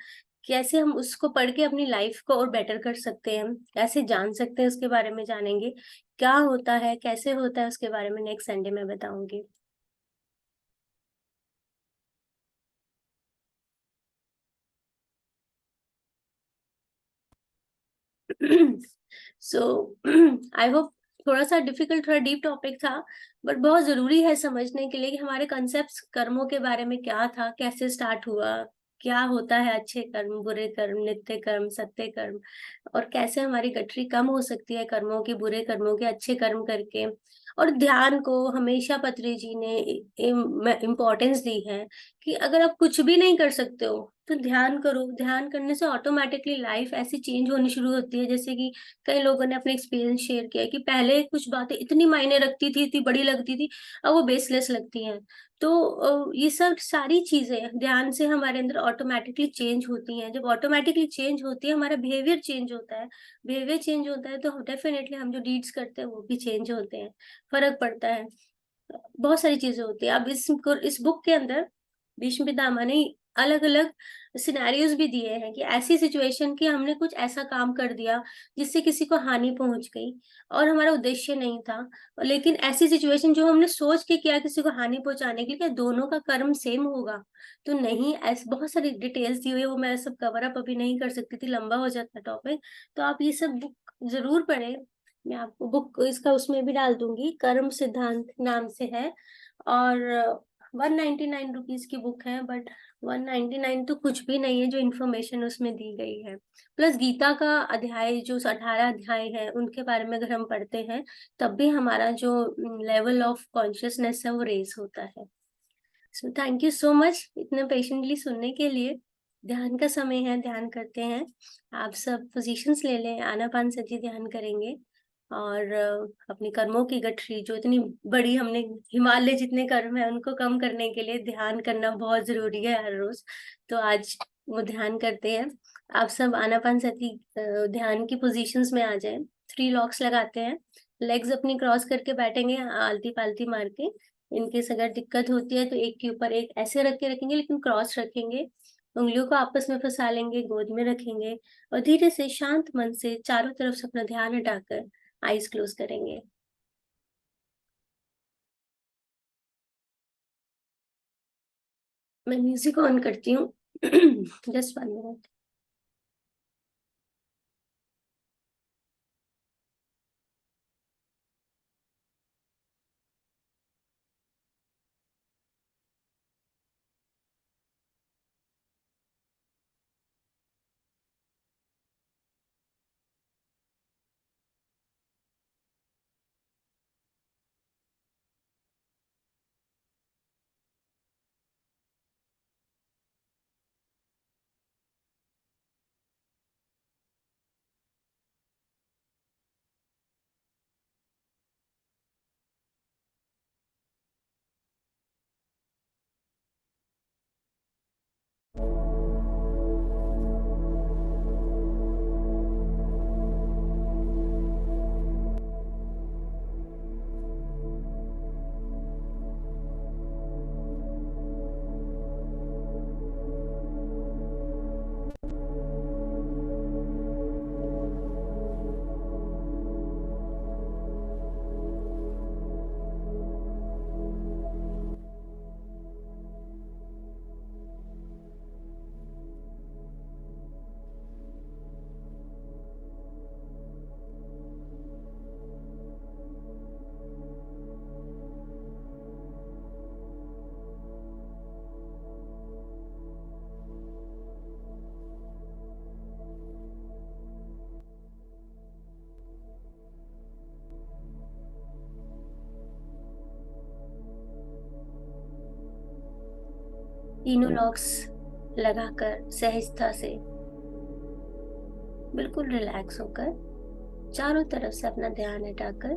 कैसे हम उसको पढ़ के अपनी लाइफ को और बेटर कर सकते हैं, कैसे जान सकते हैं, उसके बारे में जानेंगे। क्या होता है, कैसे होता है, उसके बारे में नेक्स्ट संडे में बताऊंगी। सो आई होप, थोड़ा सा डिफिकल्ट, थोड़ा डीप टॉपिक था, बट बहुत जरूरी है समझने के लिए कि हमारे कंसेप्ट कर्मों के बारे में क्या था, कैसे स्टार्ट हुआ, क्या होता है अच्छे कर्म, बुरे कर्म, नित्य कर्म, सत्य कर्म, और कैसे हमारी गठरी कम हो सकती है कर्मों की, बुरे कर्मों के, अच्छे कर्म करके। और ध्यान को हमेशा पत्री जी ने इम्पोर्टेंस दी है कि अगर आप कुछ भी नहीं कर सकते हो तो ध्यान करो। ध्यान करने से ऑटोमेटिकली लाइफ ऐसी चेंज होनी शुरू होती है। जैसे कि कई लोगों ने अपने एक्सपीरियंस शेयर किया कि पहले कुछ बातें इतनी मायने रखती थी, इतनी बड़ी लगती थी, अब वो बेसलेस लगती हैं। तो ये सब सारी चीजें ध्यान से हमारे अंदर ऑटोमेटिकली चेंज होती हैं। जब ऑटोमेटिकली चेंज होती है, हमारा बिहेवियर चेंज होता है। बिहेवियर चेंज होता है तो डेफिनेटली हम जो डीड्स करते हैं वो भी चेंज होते हैं, फर्क पड़ता है। बहुत सारी चीजें होती है। अब इस बुक के अंदर भीष्म पितामह ने अलग अलग सिनेरियोज भी दिए हैं कि ऐसी सिचुएशन की हमने कुछ ऐसा काम कर दिया जिससे किसी को हानि पहुंच गई और हमारा उद्देश्य नहीं था, लेकिन ऐसी सिचुएशन जो हमने सोच के किया किसी को हानि पहुंचाने के लिए, क्या दोनों का कर्म सेम होगा? तो नहीं, ऐसे बहुत सारी डिटेल्स दी हुई है, वो मैं सब कवर अप अभी नहीं कर सकती थी, लंबा हो जाता टॉपिक। तो आप ये सब बुक जरूर पढ़ें। मैं आपको बुक इसका उसमें भी डाल दूंगी, कर्म सिद्धांत नाम से है। और 199 रुपीज की बुक है, बट 199 तो कुछ भी नहीं है जो इन्फॉर्मेशन उसमें दी गई है। प्लस गीता का अध्याय, जो 18 अध्याय है, उनके बारे में अगर हम पढ़ते हैं तब भी हमारा जो लेवल ऑफ कॉन्शियसनेस है वो रेज होता है। So thank you so much इतने पेशेंटली सुनने के लिए। ध्यान का समय है, ध्यान करते हैं। आप सब पोजीशंस ले लें, आनापान सती ध्यान करेंगे। और अपनी कर्मों की गठरी जो इतनी बड़ी, हमने हिमालय जितने कर्म है उनको कम करने के लिए ध्यान करना बहुत जरूरी है हर रोज। तो आज वो ध्यान करते हैं। आप सब आनापान सती ध्यान की पोजीशंस में आ जाएं। 3 लॉक्स लगाते हैं। लेग्स अपनी क्रॉस करके बैठेंगे, आलती पालती मार के। इनकेस अगर दिक्कत होती है तो एक के ऊपर एक ऐसे रख के रखेंगे, लेकिन क्रॉस रखेंगे। उंगलियों को आपस में फंसा लेंगे, गोद में रखेंगे, और धीरे से शांत मन से चारों तरफ से अपना ध्यान हटाकर आईज क्लोज करेंगे। मैं म्यूजिक ऑन करती हूँ। Just 1 minute. तीनों लॉक्स लगाकर सहजता से बिल्कुल रिलैक्स होकर चारों तरफ से अपना ध्यान हटाकर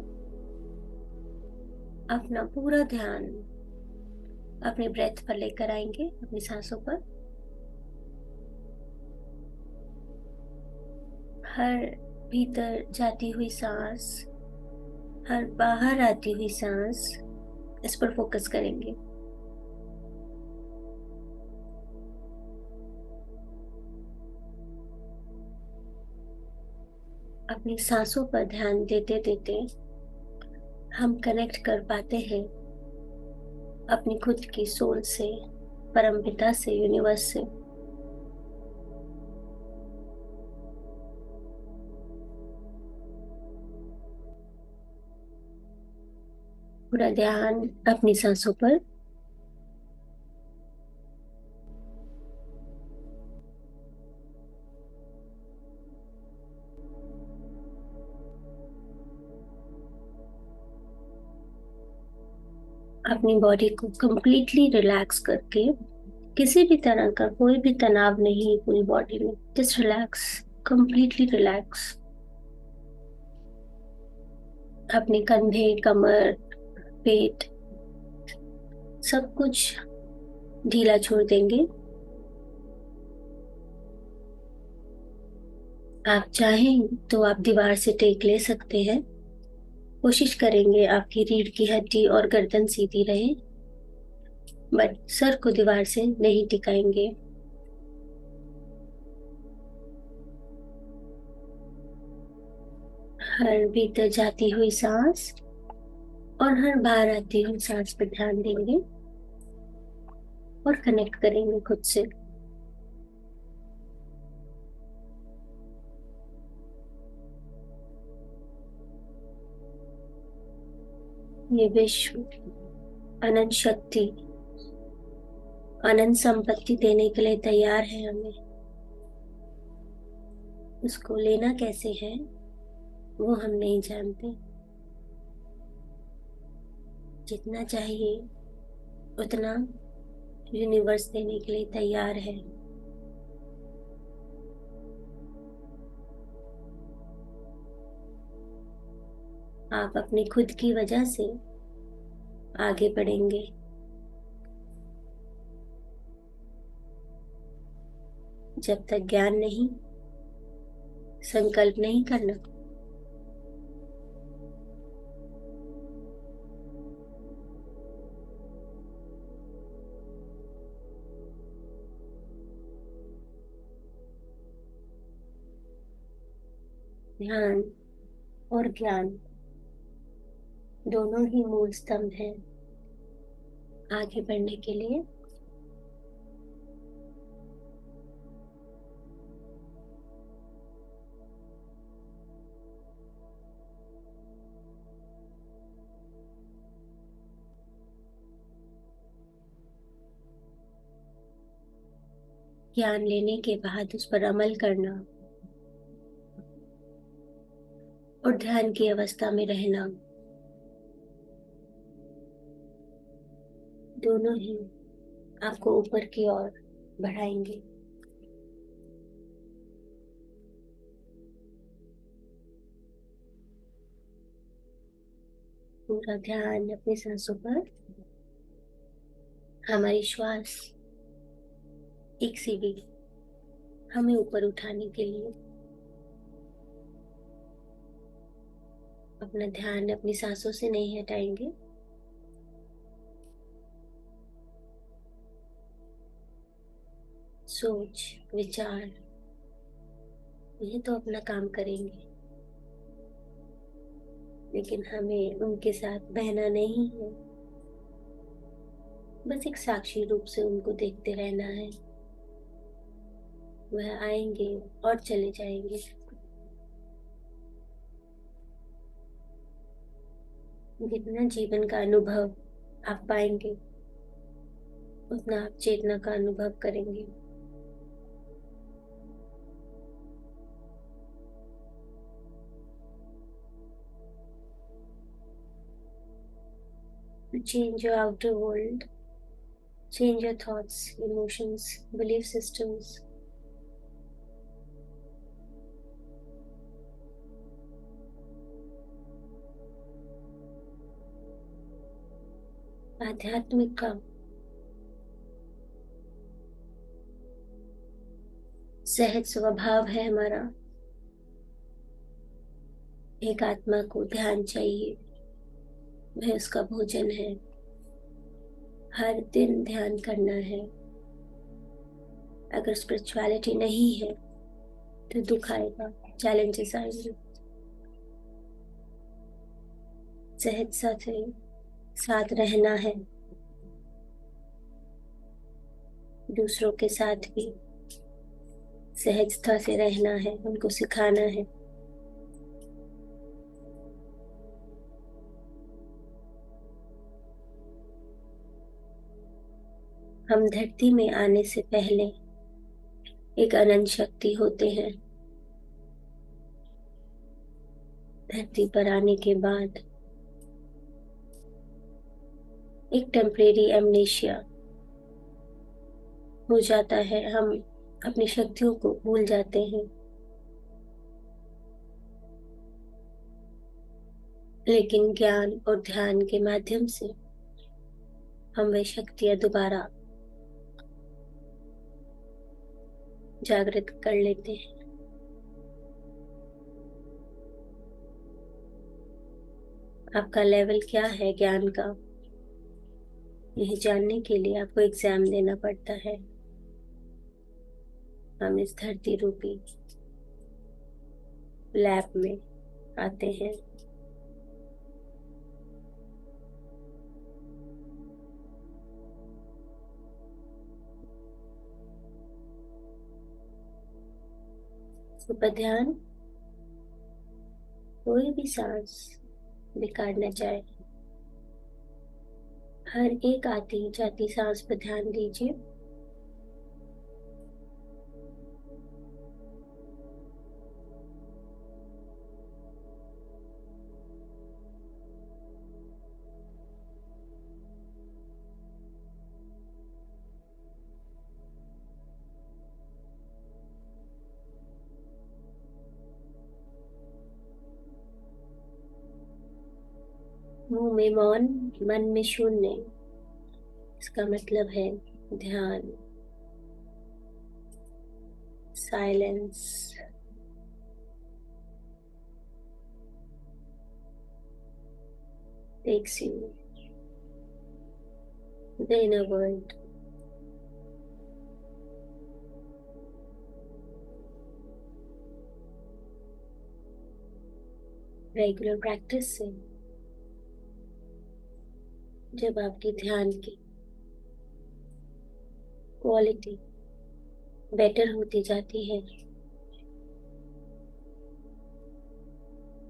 अपना पूरा ध्यान अपनी ब्रेथ पर लेकर आएंगे, अपनी सांसों पर। हर भीतर जाती हुई सांस, हर बाहर आती हुई सांस, इस पर फोकस करेंगे। अपनी सांसों पर ध्यान देते देते हम कनेक्ट कर पाते हैं अपनी खुद की सोल से, परमपिता से, यूनिवर्स से। पूरा ध्यान अपनी सांसों पर। अपनी बॉडी को कंप्लीटली रिलैक्स करके, किसी भी तरह का कोई भी तनाव नहीं पूरी बॉडी में, जस्ट रिलैक्स, कंप्लीटली रिलैक्स। अपने कंधे, कमर, पेट, सब कुछ ढीला छोड़ देंगे। आप चाहें तो आप दीवार से टेक ले सकते हैं। कोशिश करेंगे आपकी रीढ़ की हड्डी और गर्दन सीधी रहे, बट सर को दीवार से नहीं टिकाएंगे। हर भीतर जाती हुई सांस और हर बाहर आती हुई सांस पर ध्यान देंगे और कनेक्ट करेंगे खुद से। ये विश्व अनंत शक्ति, अनंत संपत्ति देने के लिए तैयार है हमें। उसको लेना कैसे है वो हम नहीं जानते। जितना चाहिए उतना यूनिवर्स देने के लिए तैयार है। आप अपनी खुद की वजह से आगे बढ़ेंगे। जब तक ज्ञान नहीं, संकल्प नहीं करना, ध्यान और ज्ञान दोनों ही मूल स्तंभ हैं आगे बढ़ने के लिए। ज्ञान लेने के बाद उस पर अमल करना और ध्यान की अवस्था में रहना, दोनों ही आपको ऊपर की ओर बढ़ाएंगे। पूरा ध्यान अपनी सांसों पर। हमारी श्वास एक सीढ़ी हमें ऊपर उठाने के लिए अपना ध्यान अपनी सांसों से नहीं हटाएंगे। सोच, विचार, ये तो अपना काम करेंगे, लेकिन हमें उनके साथ बहना नहीं है। बस एक साक्षी रूप से उनको देखते रहना है। वह आएंगे और चले जाएंगे। जितना जीवन का अनुभव आप पाएंगे उतना आप चेतना का अनुभव करेंगे। Change your outer world Change your thoughts, emotions, belief systems. आध्यात्मिक का सहज स्वभाव है हमारा। एक आत्मा को ध्यान चाहिए, वह उसका भोजन है। हर दिन ध्यान करना है। अगर स्पिरिचुअलिटी नहीं है तो दुख आएगा, चैलेंजेस आएंगे। सहज साथ रहना है, दूसरों के साथ भी सहजता से रहना है, उनको सिखाना है। हम धरती में आने से पहले एक अनंत शक्ति होते हैं। धरती पर आने के बाद एक टेम्परेरी एमनेशिया हो जाता है। हम अपनी शक्तियों को भूल जाते हैं, लेकिन ज्ञान और ध्यान के माध्यम से हम वह शक्तियां दोबारा जागृत कर लेते हैं। आपका लेवल क्या है ज्ञान का, यह जानने के लिए आपको एग्जाम देना पड़ता है। हम इस धरती रूपी लैब में आते हैं। सुपर ध्यान, कोई भी सांस बेकार न जाए। हर एक आती जाती सांस पर ध्यान दीजिए। मुंह में मौन, मन में शून्य, इसका मतलब है ध्यान, silence. takes you the inner world. Regular practice से जब आपकी ध्यान की क्वालिटी बेटर होती जाती है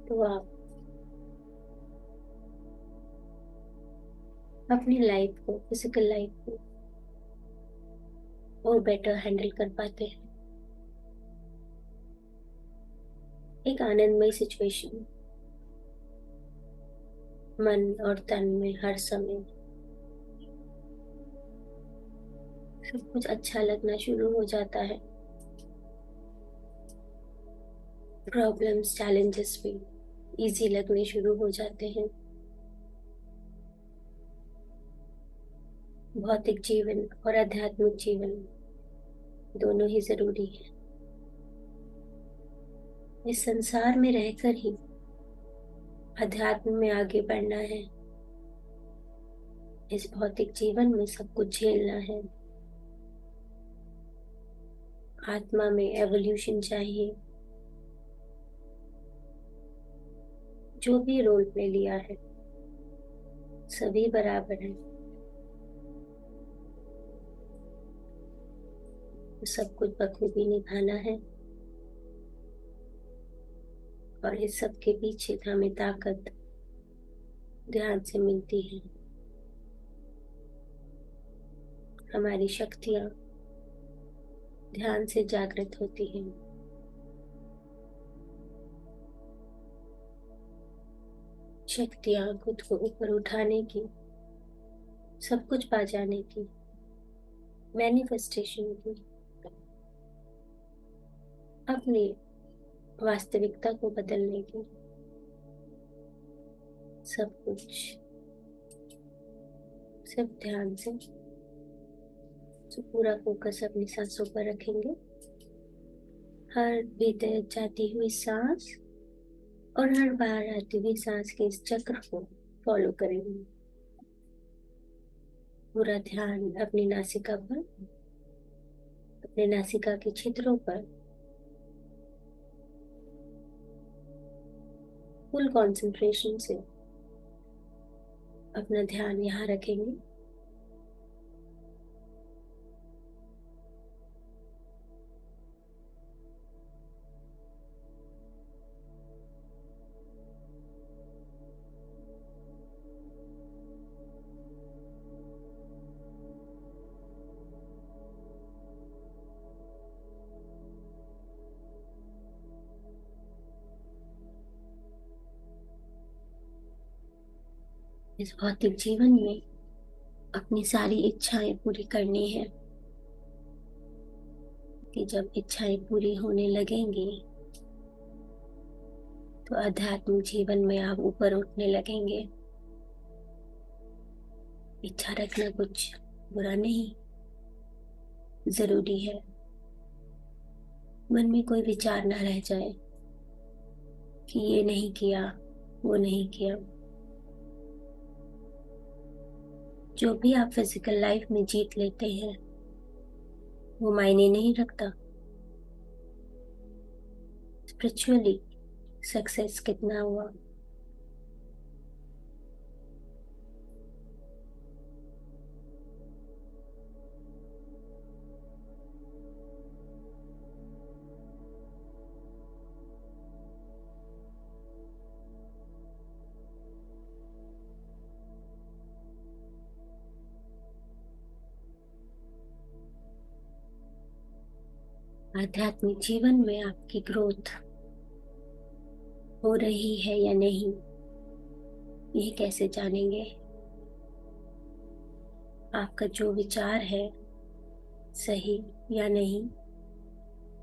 तो आप अपनी लाइफ को, फिजिकल लाइफ को और बेटर हैंडल कर पाते हैं। एक आनंदमय सिचुएशन मन और तन में हर समय सब कुछ अच्छा लगना शुरू हो जाता है। प्रॉब्लम्स, चैलेंजेस भी इजी लगने शुरू हो जाते हैं। भौतिक जीवन और आध्यात्मिक जीवन दोनों ही जरूरी है। इस संसार में रहकर ही अध्यात्म में आगे बढ़ना है। इस भौतिक जीवन में सब कुछ झेलना है। आत्मा में एवोल्यूशन चाहिए। जो भी रोल प्ले लिया है सभी बराबर है, तो सब कुछ बखूबी निभाना है। और इस सब के पीछे हमें ताकत ध्यान से मिलती है। हमारी शक्तियां ध्यान से जागृत होती हैं। शक्तियां खुद को ऊपर उठाने की, सब कुछ पा जाने की मैनिफेस्टेशन की, अपनी वास्तविकता को बदलने की, सब कुछ सिर्फ ध्यान से। तो पूरा फोकस अपनी सांसों पर रखेंगे, हर भीतर जाती हुई सांस और हर बाहर आती हुई सांस के इस चक्र को फॉलो करेंगे। पूरा ध्यान अपनी नासिका पर, अपने नासिका के छिद्रों पर फुल कंसंट्रेशन से अपना ध्यान यहाँ रखेंगे। इस भौतिक जीवन में अपनी सारी इच्छाएं पूरी करनी है, कि जब इच्छाएं पूरी होने लगेंगी तो आध्यात्मिक जीवन में आप ऊपर उठने लगेंगे। इच्छा रखना कुछ बुरा नहीं, जरूरी है। मन में कोई विचार ना रह जाए कि ये नहीं किया, वो नहीं किया। जो भी आप फिजिकल लाइफ में जीत लेते हैं वो मायने नहीं रखता। स्पिरिचुअली सक्सेस कितना हुआ, आध्यात्मिक जीवन में आपकी ग्रोथ हो रही है या नहीं, ये कैसे जानेंगे? आपका जो विचार है सही या नहीं,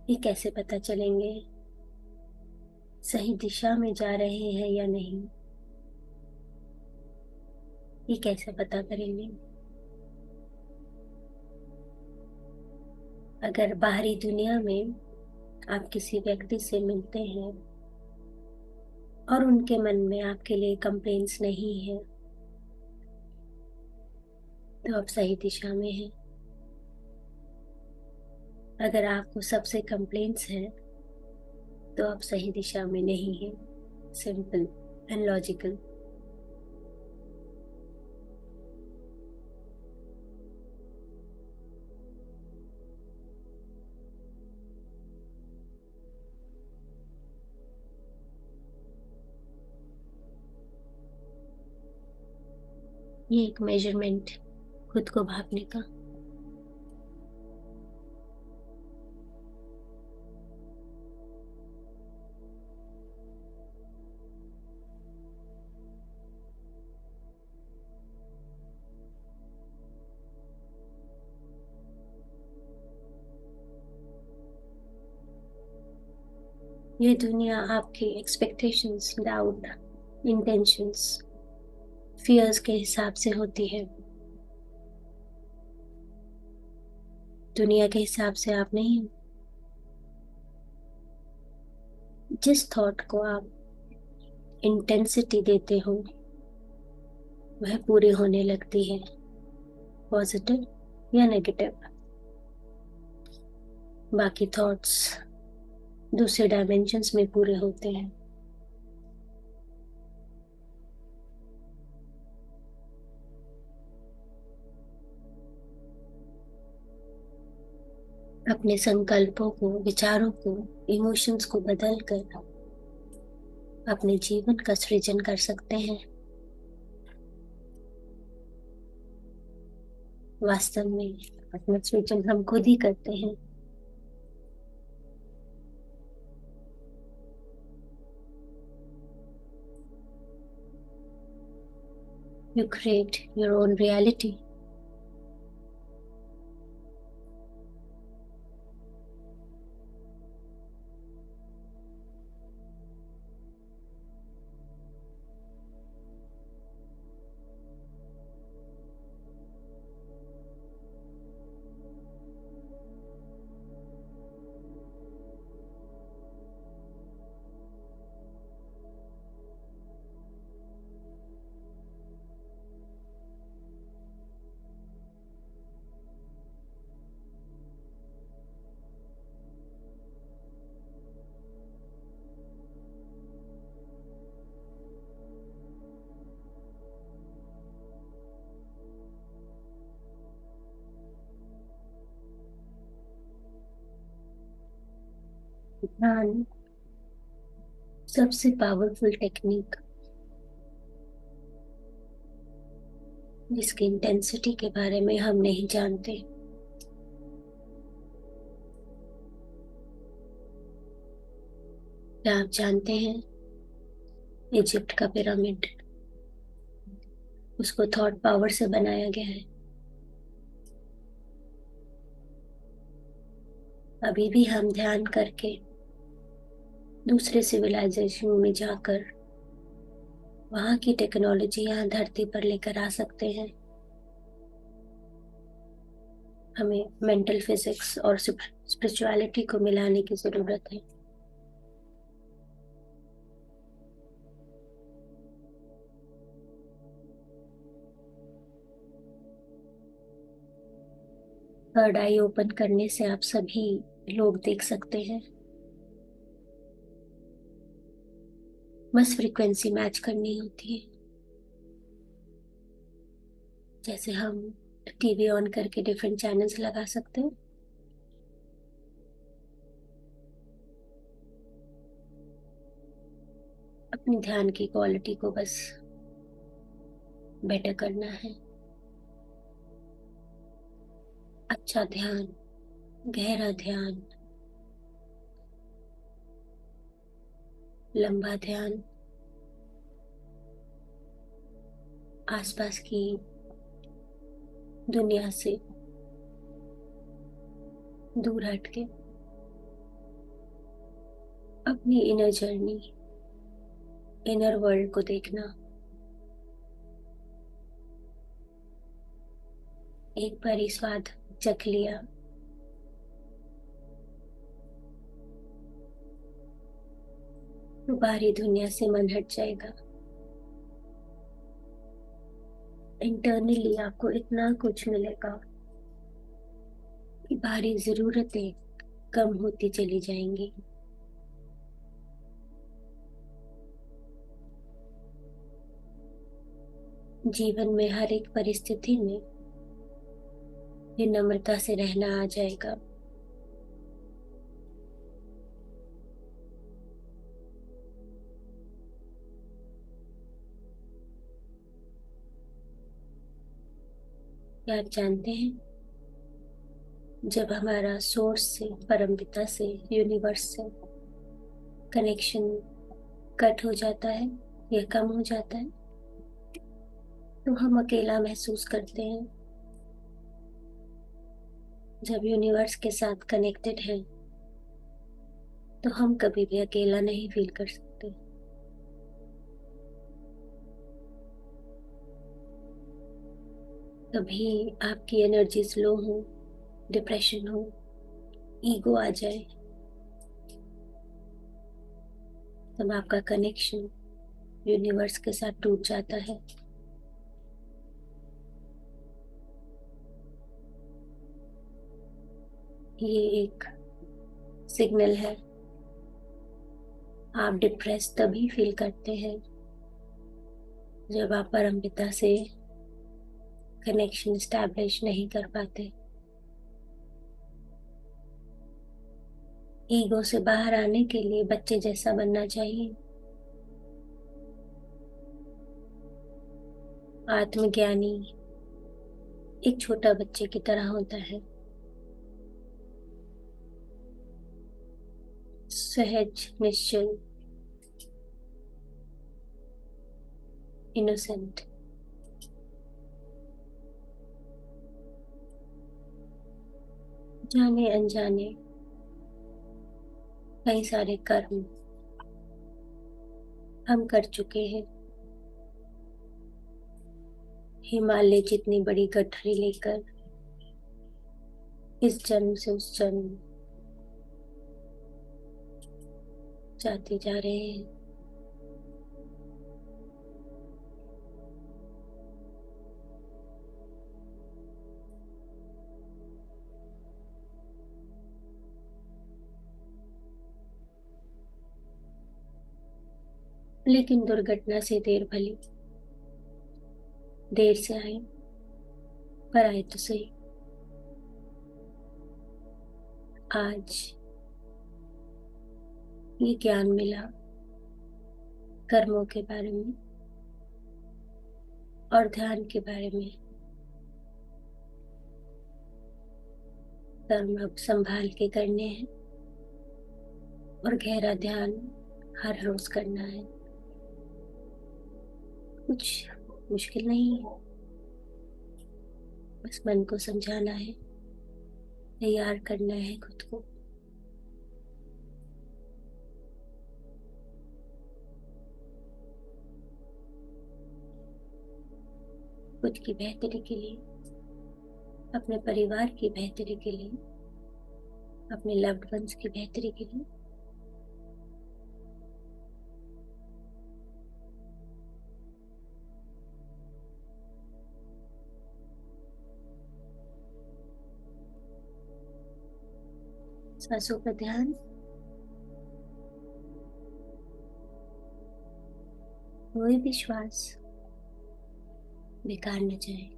ये कैसे पता चलेंगे? सही दिशा में जा रहे हैं या नहीं, ये कैसे पता करेंगे? अगर बाहरी दुनिया में आप किसी व्यक्ति से मिलते हैं और उनके मन में आपके लिए कंप्लेंट्स नहीं है, तो आप सही दिशा में हैं। अगर आपको सबसे कंप्लेंट्स हैं तो आप सही दिशा में नहीं हैं। Simple and logical. ये एक मेजरमेंट, खुद को भापने का। ये दुनिया आपकी एक्सपेक्टेशंस, डाउट, इंटेंशंस, फियर्स के हिसाब से होती है। दुनिया के हिसाब से आप नहीं हो। जिस थॉट को आप इंटेंसिटी देते हो वह पूरी होने लगती है, पॉजिटिव या नेगेटिव। बाकी थॉट्स दूसरे डायमेंशंस में पूरे होते हैं। अपने संकल्पों को, विचारों को, इमोशंस को बदल कर अपने जीवन का सृजन कर सकते हैं। वास्तव में अपना सृजन हम खुद ही करते हैं। You create your own reality. ध्यान सबसे पावरफुल टेक्निक जिसकी इंटेंसिटी के बारे में हम नहीं जानते। क्या आप जानते हैं इजिप्ट का पिरामिड, उसको थॉट पावर से बनाया गया है। अभी भी हम ध्यान करके दूसरे सिविलाइजेशन में जाकर वहां की टेक्नोलॉजी यहाँ धरती पर लेकर आ सकते हैं। हमें मेंटल फिजिक्स और स्पिरिचुअलिटी को मिलाने की जरूरत है। थर्ड आई ओपन करने से आप सभी लोग देख सकते हैं। बस फ्रीक्वेंसी मैच करनी होती है। जैसे हम टीवी ऑन करके डिफरेंट चैनल्स लगा सकते हैं, अपनी ध्यान की क्वालिटी को बस बेटर करना है। अच्छा ध्यान, गहरा ध्यान, लंबा ध्यान, आसपास की दुनिया से दूर हटके अपनी इनर जर्नी, इनर वर्ल्ड को देखना। एक बार ही स्वाद चख लिया, तो बाहरी दुनिया से मन हट जाएगा। इंटरनली आपको इतना कुछ मिलेगा कि बाहरी जरूरतें कम होती चली जाएंगी। जीवन में हर एक परिस्थिति में विनम्रता से रहना आ जाएगा। क्या आप जानते हैं जब हमारा सोर्स से, परमपिता से, यूनिवर्स से कनेक्शन कट हो जाता है या कम हो जाता है तो हम अकेला महसूस करते हैं। जब यूनिवर्स के साथ कनेक्टेड है तो हम कभी भी अकेला नहीं फील कर सकते। कभी आपकी एनर्जी स्लो हो, डिप्रेशन हो, ईगो आ जाए, तब आपका कनेक्शन यूनिवर्स के साथ टूट जाता है। ये एक सिग्नल है। आप डिप्रेस तभी फील करते हैं जब आप परमपिता से कनेक्शन स्टैब्लिश नहीं कर पाते। ईगो से बाहर आने के लिए बच्चे जैसा बनना चाहिए। आत्मज्ञानी एक छोटा बच्चे की तरह होता है, सहज, निश्चल, इनोसेंट। जाने अनजाने कई सारे कर्म हम कर चुके हैं। हिमालय जितनी बड़ी गठरी लेकर इस जन्म से उस जन्म जाते जा रहे हैं। लेकिन दुर्घटना से देर भली, देर से आए पर आए तो सही। आज ये ज्ञान मिला कर्मों के बारे में और ध्यान के बारे में। कर्म अब संभाल के करने हैं और गहरा ध्यान हर रोज करना है। कुछ मुश्किल नहीं है, बस मन को समझाना है, तैयार करना है खुद को। खुद की बेहतरी के लिए, अपने परिवार की बेहतरी के लिए, अपने लव्ड वंस की बेहतरी के लिए। सांसों पर ध्यान, कोई भी श्वास बेकार न जाए।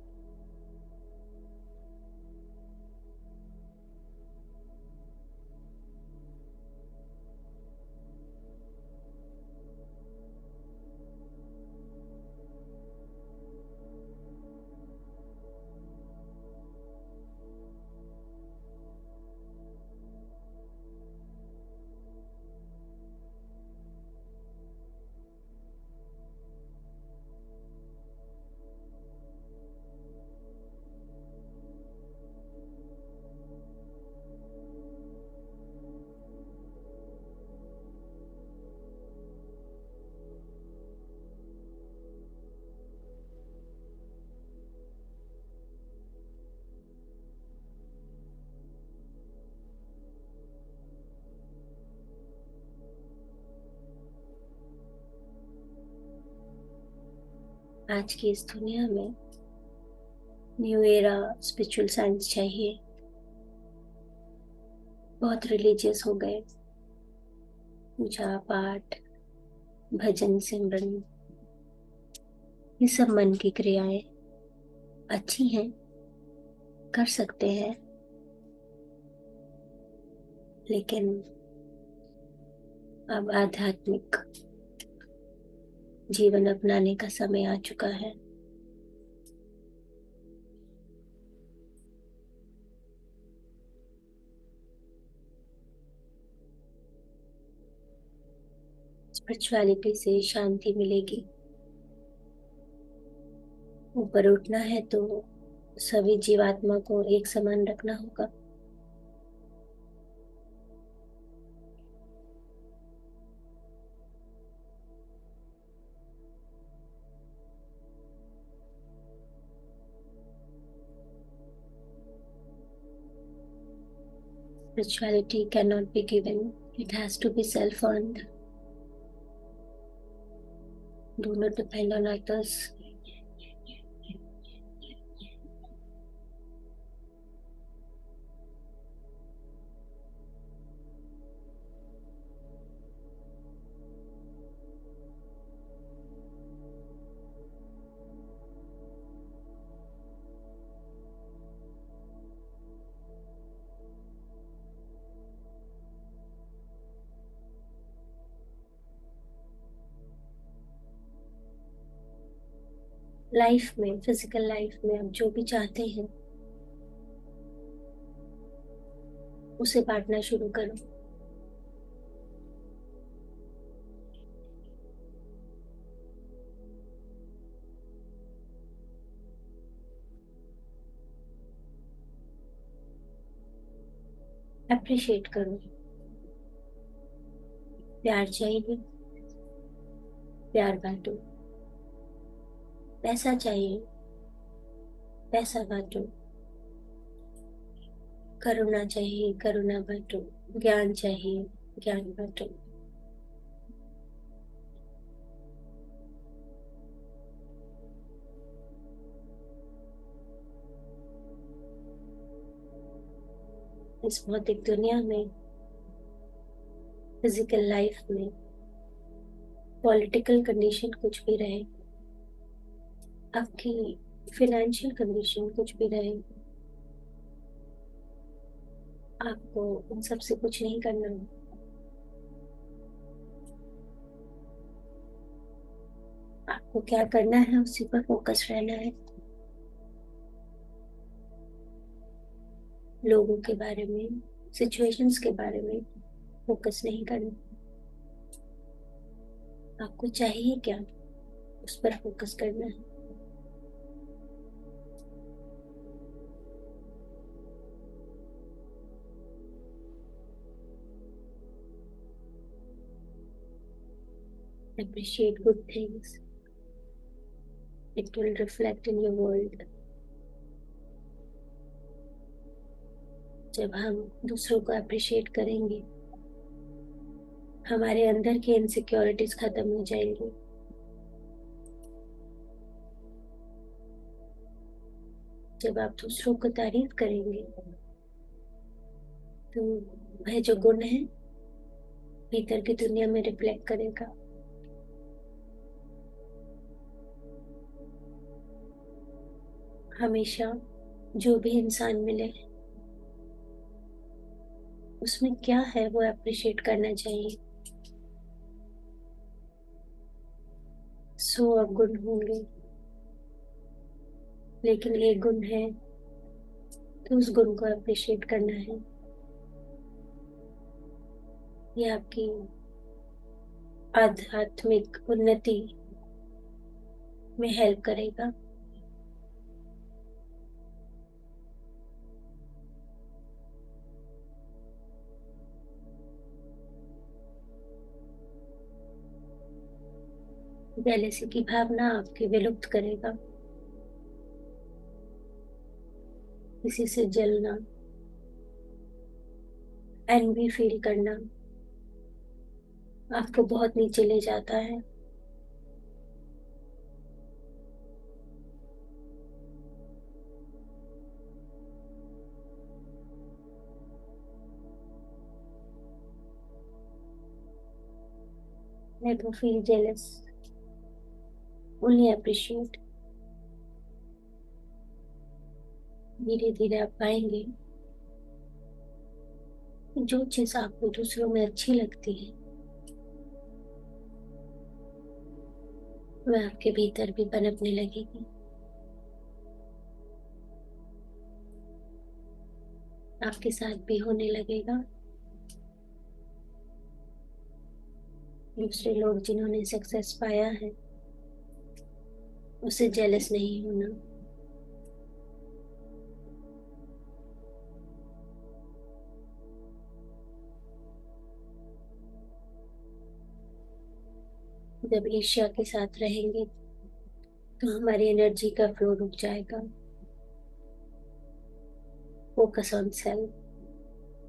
आज की इस दुनिया में न्यू एरा स्पिरिचुअल साइंस चाहिए। बहुत रिलीजियस हो गए। पूजा पाठ, भजन, सिमरन, ये सब मन की क्रियाएं अच्छी हैं, कर सकते हैं, लेकिन अब आध्यात्मिक जीवन अपनाने का समय आ चुका है। स्पिरिचुअलिटी से शांति मिलेगी। ऊपर उठना है तो सभी जीवात्मा को एक समान रखना होगा। Spirituality cannot be given, it has to be self-earned. Do not depend on others. Life में, फिजिकल लाइफ में आप जो भी चाहते हैं उसे बांटना शुरू करो। अप्रिशिएट करो। प्यार चाहिए, प्यार बांटो। पैसा चाहिए, पैसा बांटो। करुणा चाहिए, करुणा बांटो। ज्ञान चाहिए, ज्ञान बांटो। इस भौतिक दुनिया में, फिजिकल लाइफ में, पॉलिटिकल कंडीशन कुछ भी रहे, आपकी फाइनेंशियल कंडीशन कुछ भी रहे, आपको उन सब से कुछ नहीं करना है। आपको क्या करना है, उसी पर फोकस रहना है। लोगों के बारे में, सिचुएशंस के बारे में फोकस नहीं करना। आपको चाहिए क्या, उस पर फोकस करना है। Appreciate good things. It will reflect in your world. जब हम दूसरों को अप्रिशिएट करेंगे, हमारे अंदर की इनसिक्योरिटीज खत्म हो जाएंगी। जब आप दूसरों को तारीफ करेंगे, तो वह जो गुण है भीतर की दुनिया में रिफ्लेक्ट करेगा। हमेशा जो भी इंसान मिले, उसमें क्या है वो अप्रिशिएट करना चाहिए। 100 अवगुण होंगे, लेकिन एक गुण है तो उस गुण को अप्रिशिएट करना है। ये आपकी आध्यात्मिक उन्नति में हेल्प करेगा। जेलेसी की भावना आपकी विलुप्त करेगा। किसी से जलना, एनवी फील करना आपको बहुत नीचे ले जाता है। Never feel jealous, only appreciate. धीरे धीरे आप पाएंगे कि जो चीज आपको दूसरों में अच्छी लगती है, वह आपके भीतर भी पनपने लगेगी। आपके साथ भी होने लगेगा। दूसरे लोग जिन्होंने सक्सेस पाया है, उससे जेलस नहीं होना। जब ईर्ष्या के साथ रहेंगे, तो हमारी एनर्जी का फ्लो रुक जाएगा। Focus on self,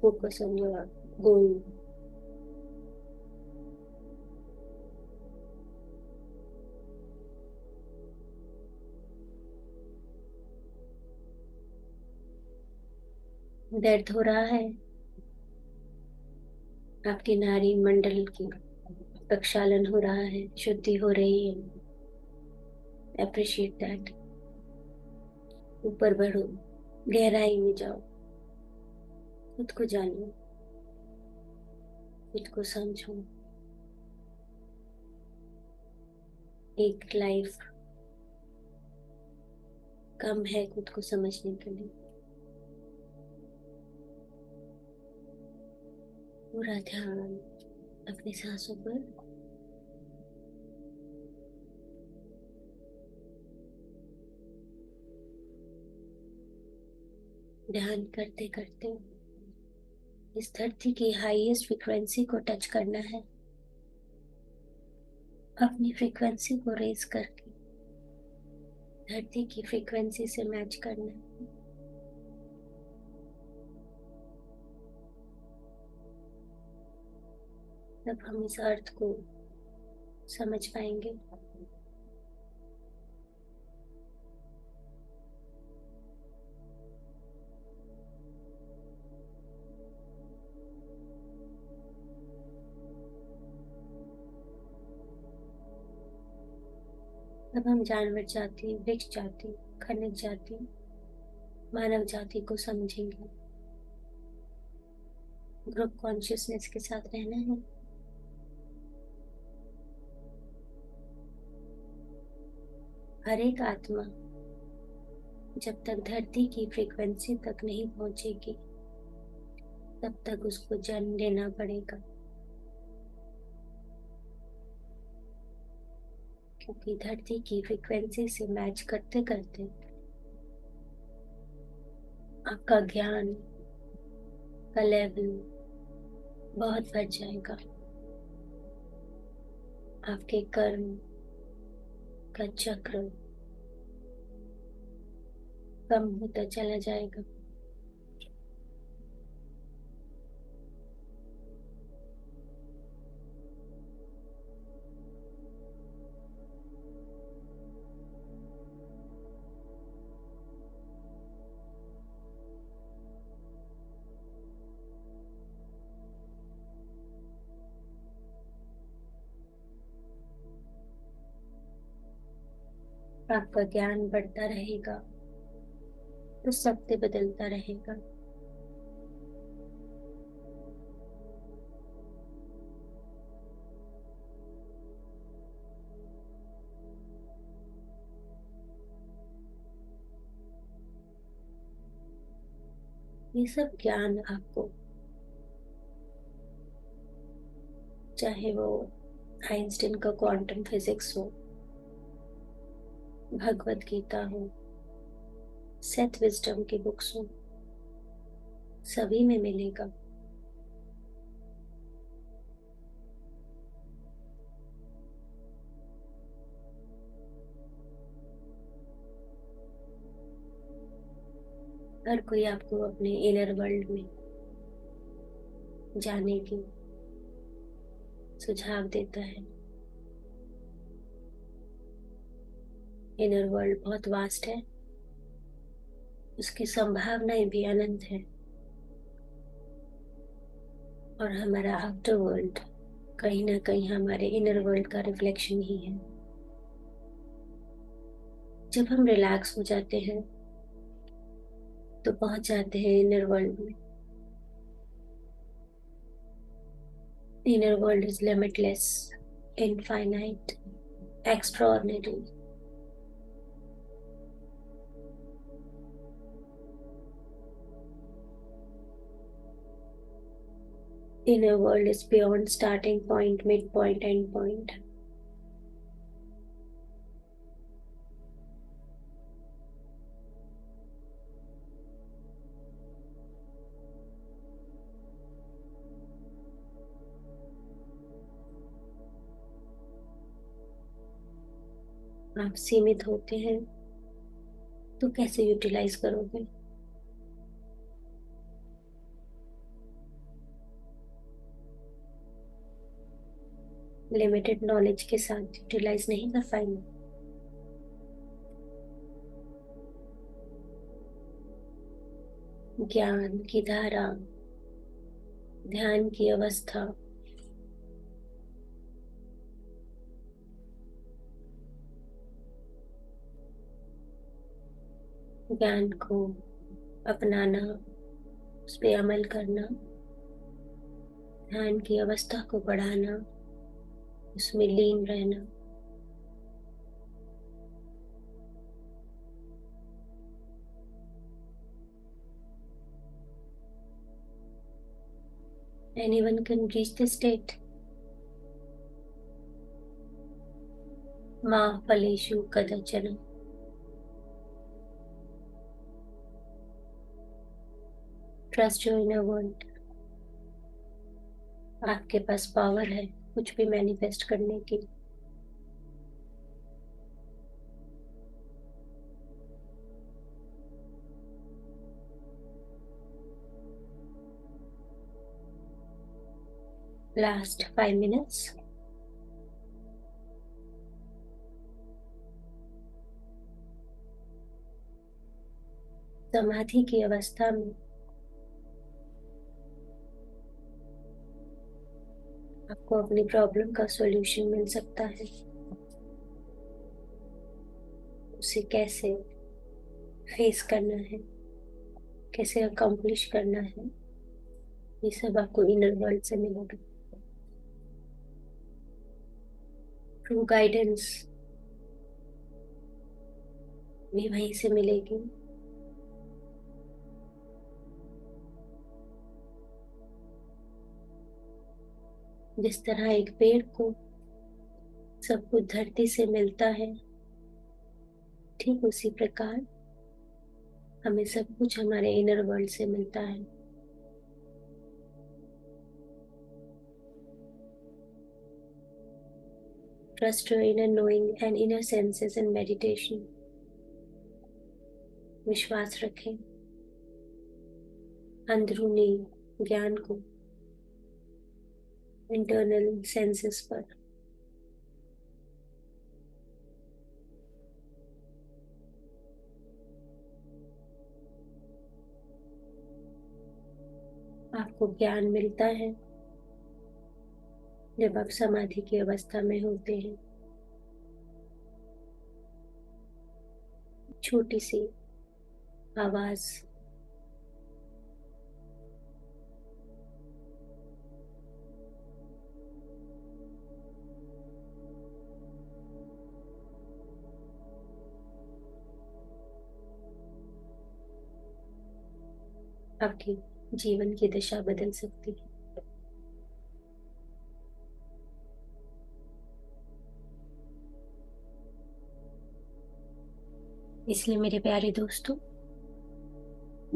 focus on your goal. दर्द हो रहा है, आपकी नाड़ी मंडल की प्रक्षालन हो रहा है, शुद्धि हो रही है। Appreciate that. ऊपर बढ़ो, गहराई में जाओ, खुद को जानो, खुद को समझो। एक लाइफ कम है खुद को समझने के लिए। पूरा ध्यान अपनी सांसों पर। ध्यान करते करते इस धरती की हाईएस्ट फ्रीक्वेंसी को टच करना है। अपनी फ्रीक्वेंसी को रेज करके धरती की फ्रीक्वेंसी से मैच करना है। तब हम इस अर्थ को समझ पाएंगे। तब हम जानवर जाति, वृक्ष जाति, खनिज जाति, मानव जाति को समझेंगे। ग्रुप कॉन्शियसनेस के साथ रहना है। हर एक आत्मा जब तक धरती की फ्रीक्वेंसी तक नहीं पहुंचेगी तब तक उसको जन्म लेना पड़ेगा, क्योंकि धरती की फ्रीक्वेंसी से मैच करते करते आपका ज्ञान का लेवल बहुत बढ़ जाएगा, आपके कर्म का चक्र कम होता चला जाएगा। आपका ज्ञान बढ़ता रहेगा तो सत्य बदलता रहेगा। ये सब ज्ञान आपको, चाहे वो आइंस्टीन का क्वांटम फिजिक्स हो, भगवत गीता हो, सेथ विजडम की बुक्स हो, सभी में मिलेगा। हर कोई आपको अपने इनर वर्ल्ड में जाने की सुझाव देता है। इनर वर्ल्ड बहुत वास्ट है, उसकी संभावनाएं भी अनंत है, और हमारा आउटर वर्ल्ड कहीं ना कहीं हमारे इनर वर्ल्ड का रिफ्लेक्शन ही है। जब हम रिलैक्स हो जाते हैं तो पहुंच जाते हैं इनर वर्ल्ड में। Inner world is limitless, infinite, extraordinary. Inner world is beyond starting point, midpoint, end point. आप सीमित होते हैं तो कैसे यूटिलाइज करोगे? लिमिटेड नॉलेज के साथ यूटिलाइज नहीं कर पाएंगे। ज्ञान की धारा, ध्यान की अवस्था, ज्ञान को अपनाना, उस पे अमल करना, ध्यान की अवस्था को बढ़ाना, उसमें लीन रहना, anyone can reach this state. मा फलेषु कदाचन। Trust your inner world. आपके पास पावर है कुछ भी मैनिफेस्ट करने की। Last 5 minutes। समाधि की अवस्था में आपको अपनी प्रॉब्लम का सॉल्यूशन मिल सकता है। उसे कैसे फेस करना है, कैसे अकम्प्लिश करना है, ये सब आपको इनर वर्ल्ड से मिलेगा। ट्रू गाइडेंस भी वहीं से मिलेगी। जिस तरह एक पेड़ को सब कुछ धरती से मिलता है, ठीक उसी प्रकार हमें सब कुछ हमारे इनर वर्ल्ड से मिलता है। Trust your inner knowing and inner senses in meditation. विश्वास रखें अंदरूनी ज्ञान को, इंटरनल सेंसेस पर। आपको ज्ञान मिलता है जब आप समाधि की अवस्था में होते हैं। छोटी सी आवाज आपकी जीवन की दिशा बदल सकती है। इसलिए मेरे प्यारे दोस्तों,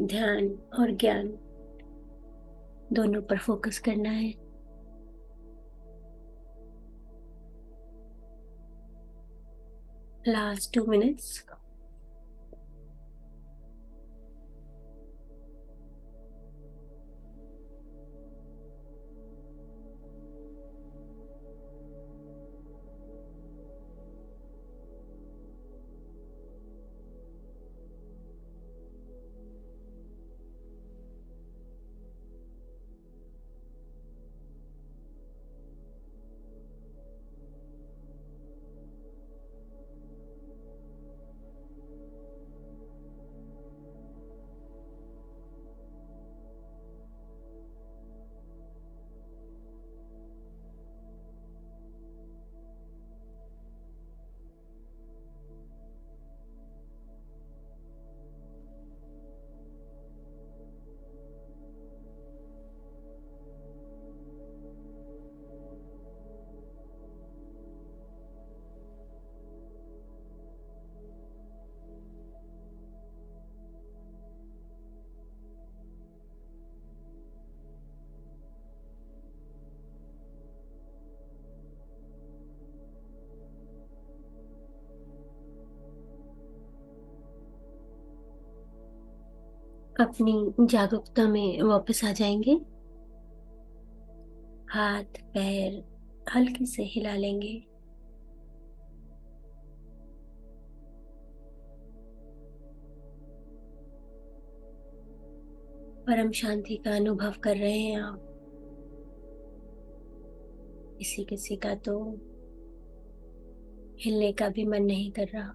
ध्यान और ज्ञान दोनों पर फोकस करना है। Last 2 minutes. अपनी जागरूकता में वापस आ जाएंगे। हाथ पैर हल्के से हिला लेंगे। परम शांति का अनुभव कर रहे हैं आप। किसी किसी का तो हिलने का भी मन नहीं कर रहा।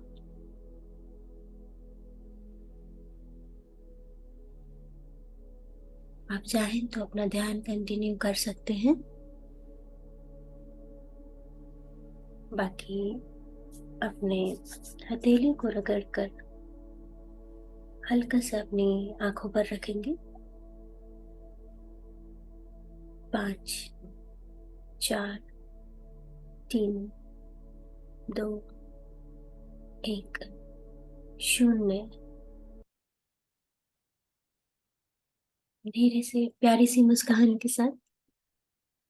आप चाहें तो अपना ध्यान कंटिन्यू कर सकते हैं। बाकी अपने हथेली को रगड़ कर हल्का सा अपनी आंखों पर रखेंगे। 5, 4, 3, 2, 1, 0। धीरे से प्यारी सी मुस्कान के साथ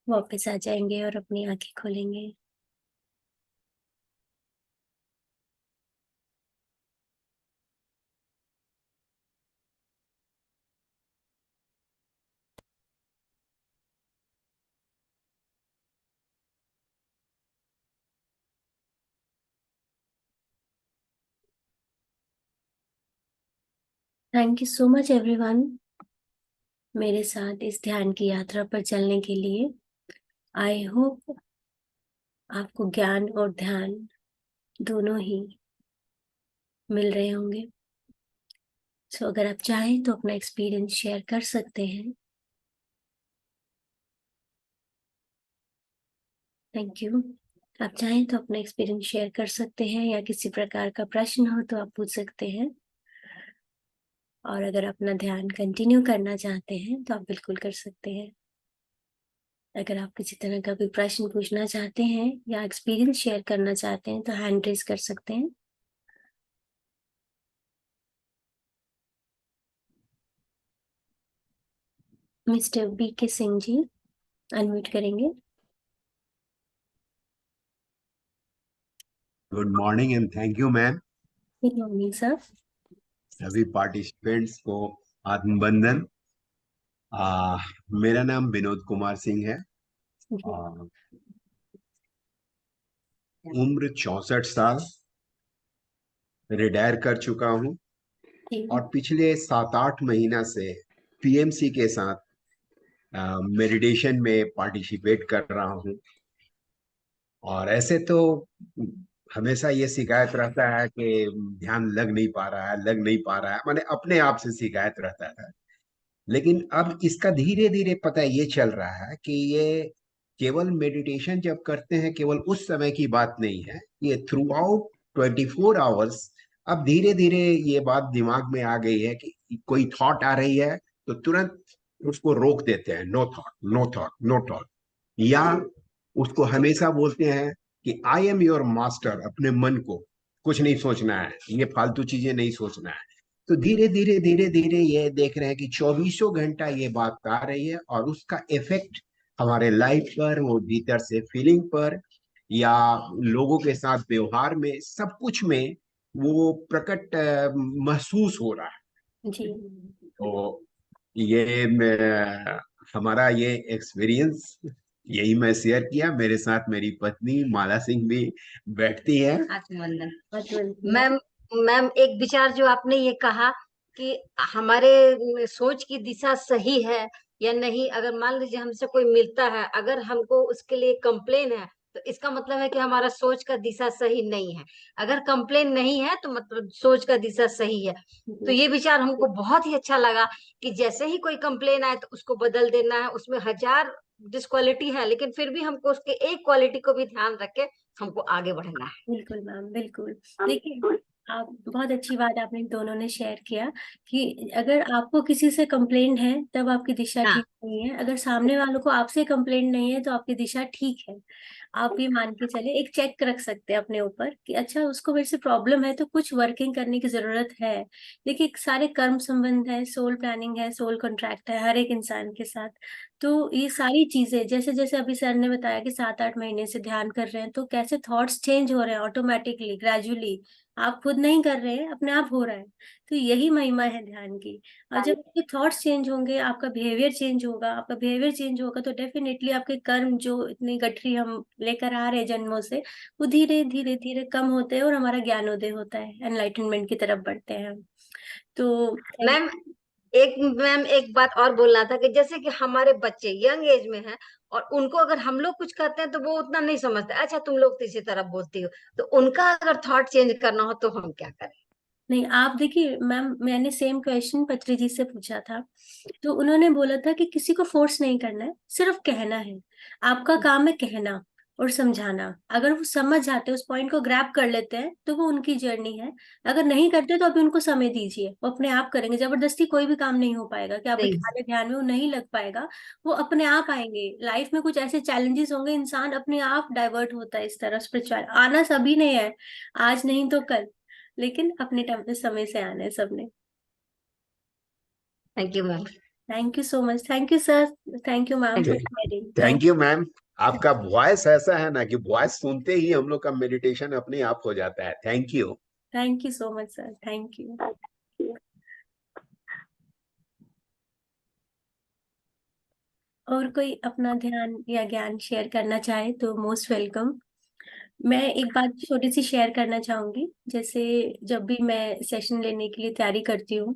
वापस आ जाएंगे और अपनी आंखें खोलेंगे। Thank you so much everyone, मेरे साथ इस ध्यान की यात्रा पर चलने के लिए। आई होप आपको ज्ञान और ध्यान दोनों ही मिल रहे होंगे। सो अगर आप चाहें तो अपना एक्सपीरियंस शेयर कर सकते हैं। Thank you. आप चाहें तो अपना एक्सपीरियंस शेयर कर सकते हैं, या किसी प्रकार का प्रश्न हो तो आप पूछ सकते हैं। और अगर अपना ध्यान कंटिन्यू करना चाहते हैं तो आप बिल्कुल कर सकते हैं। अगर आप किसी तरह का कोई प्रश्न पूछना चाहते हैं या एक्सपीरियंस शेयर करना चाहते हैं तो हैंड रेज कर सकते हैं। Mister BK Singh ji, unmute करेंगे। Good morning and thank you ma'am. Good morning sir. सभी पार्टिसिपेंट्स को आत्मबंधन। मेरा नाम विनोद कुमार सिंह है। जी। उम्र 64 साल, रिटायर कर चुका हूँ जी। और पिछले 7-8 महीना से पीएमसी के साथ मेडिटेशन में पार्टिसिपेट कर रहा हूँ। और ऐसे तो हमेशा ये शिकायत रहता है कि ध्यान लग नहीं पा रहा है, लग नहीं पा रहा है, मैंने अपने आप से शिकायत रहता है। लेकिन अब इसका धीरे धीरे पता ये चल रहा है कि ये केवल मेडिटेशन जब करते हैं केवल उस समय की बात नहीं है, ये थ्रू आउट 24 आवर्स। अब धीरे धीरे ये बात दिमाग में आ गई है कि कोई थॉट आ रही है तो तुरंत उसको रोक देते हैं, no thought, no thought, no thought. या उसको हमेशा बोलते हैं कि आई एम योर मास्टर, अपने मन को कुछ नहीं सोचना है, ये फालतू चीजें नहीं सोचना है। तो धीरे धीरे धीरे धीरे ये देख रहे हैं कि चौबीसों घंटा ये बात आ रही है और उसका इफेक्ट हमारे लाइफ पर, वो भीतर से फीलिंग पर या लोगों के साथ व्यवहार में, सब कुछ में वो प्रकट महसूस हो रहा है। जी। तो ये हमारा ये एक्सपीरियंस यही मैं शेयर किया। मेरे साथ मेरी पत्नी माला सिंह भी बैठती है। आत्मबंधन। मैम, मैम एक विचार जो आपने ये कहा कि हमारे सोच की दिशा सही है या नहीं, अगर मान लीजिए हमसे कोई मिलता है, अगर हमको उसके लिए कंप्लेन है तो इसका मतलब है कि हमारा सोच का दिशा सही नहीं है। अगर कंप्लेन नहीं है तो मतलब सोच का दिशा सही है। तो ये विचार हमको बहुत ही अच्छा लगा कि जैसे ही कोई कंप्लेन आए तो उसको बदल देना है। उसमें हजार डिसक्वालिटी है, लेकिन फिर भी हमको उसके एक क्वालिटी को भी ध्यान रख के हमको आगे बढ़ना है। बिल्कुल मैम, बिल्कुल। देखिए, आप बहुत अच्छी बात आपने दोनों ने शेयर किया कि अगर आपको किसी से कंप्लेंट है तब आपकी दिशा हाँ, ठीक नहीं है, अगर सामने वालों को आपसे कंप्लेंट नहीं है तो आपकी दिशा ठीक है। आप ये मान के चले, एक चेक रख सकते हैं अपने ऊपर कि अच्छा उसको मेरे से प्रॉब्लम है तो कुछ वर्किंग करने की जरूरत है। देखिए, सारे कर्म संबंध है, सोल प्लानिंग है, सोल कॉन्ट्रैक्ट है हर एक इंसान के साथ। तो ये सारी चीजें जैसे जैसे अभी सर ने बताया कि 7-8 महीने से ध्यान कर रहे हैं तो कैसे थॉट्स चेंज हो रहे हैं ऑटोमेटिकली, ग्रेजुअली। आप खुद नहीं कर रहे हैं, अपने आप हो रहा है। तो यही महिमा है ध्यान की। और जब आपके थॉट्स चेंज होंगे, आपका बिहेवियर चेंज होगा, आपका बिहेवियर चेंज होगा तो डेफिनेटली आपके कर्म जो इतनी गठरी हम लेकर आ रहे हैं जन्मों से, वो धीरे धीरे धीरे कम होते हैं और हमारा ज्ञानोदय होता है, एनलाइटनमेंट की तरफ बढ़ते हैं हम। तो मैम मैम एक बात और बोलना था कि जैसे कि हमारे बच्चे यंग एज में हैं और उनको अगर हम लोग कुछ कहते हैं तो वो उतना नहीं समझते। अच्छा, तुम लोग तो इसी तरह बोलती हो, तो उनका अगर थॉट चेंज करना हो तो हम क्या करें? नहीं, आप देखिए मैम, मैंने सेम क्वेश्चन पत्री जी से पूछा था तो उन्होंने बोला था कि किसी को फोर्स नहीं करना है, सिर्फ कहना है। आपका काम है कहना और समझाना। अगर वो समझ जाते हैं, उस पॉइंट को ग्रैब कर लेते हैं तो वो उनकी जर्नी है। अगर नहीं करते तो अभी उनको समय दीजिए, वो अपने आप करेंगे। जबरदस्ती कोई भी काम नहीं हो पाएगा कि आप नहीं, बिठा ले ध्यान में, वो नहीं लग पाएगा। वो अपने आप आएंगे। लाइफ में कुछ ऐसे चैलेंजेस होंगे, इंसान अपने आप डाइवर्ट होता है इस तरह। स्पिरिचुअल आना सभी ने है, आज नहीं तो कल, लेकिन अपने टाइम समय से आना है सबने। Thank you ma'am. Thank you so much. Thank you sir. Thank you ma'am for sharing. Thank thank you ma'am. आपका वॉइस ऐसा है ना कि वॉइस सुनते ही हम लोग का मेडिटेशन अपने आप हो जाता है। Thank you. Thank you so much sir. Thank you. और कोई अपना ध्यान या ज्ञान शेयर करना चाहे तो मोस्ट वेलकम। मैं एक बात छोटी सी शेयर करना चाहूंगी। जैसे जब भी मैं सेशन लेने के लिए तैयारी करती हूँ,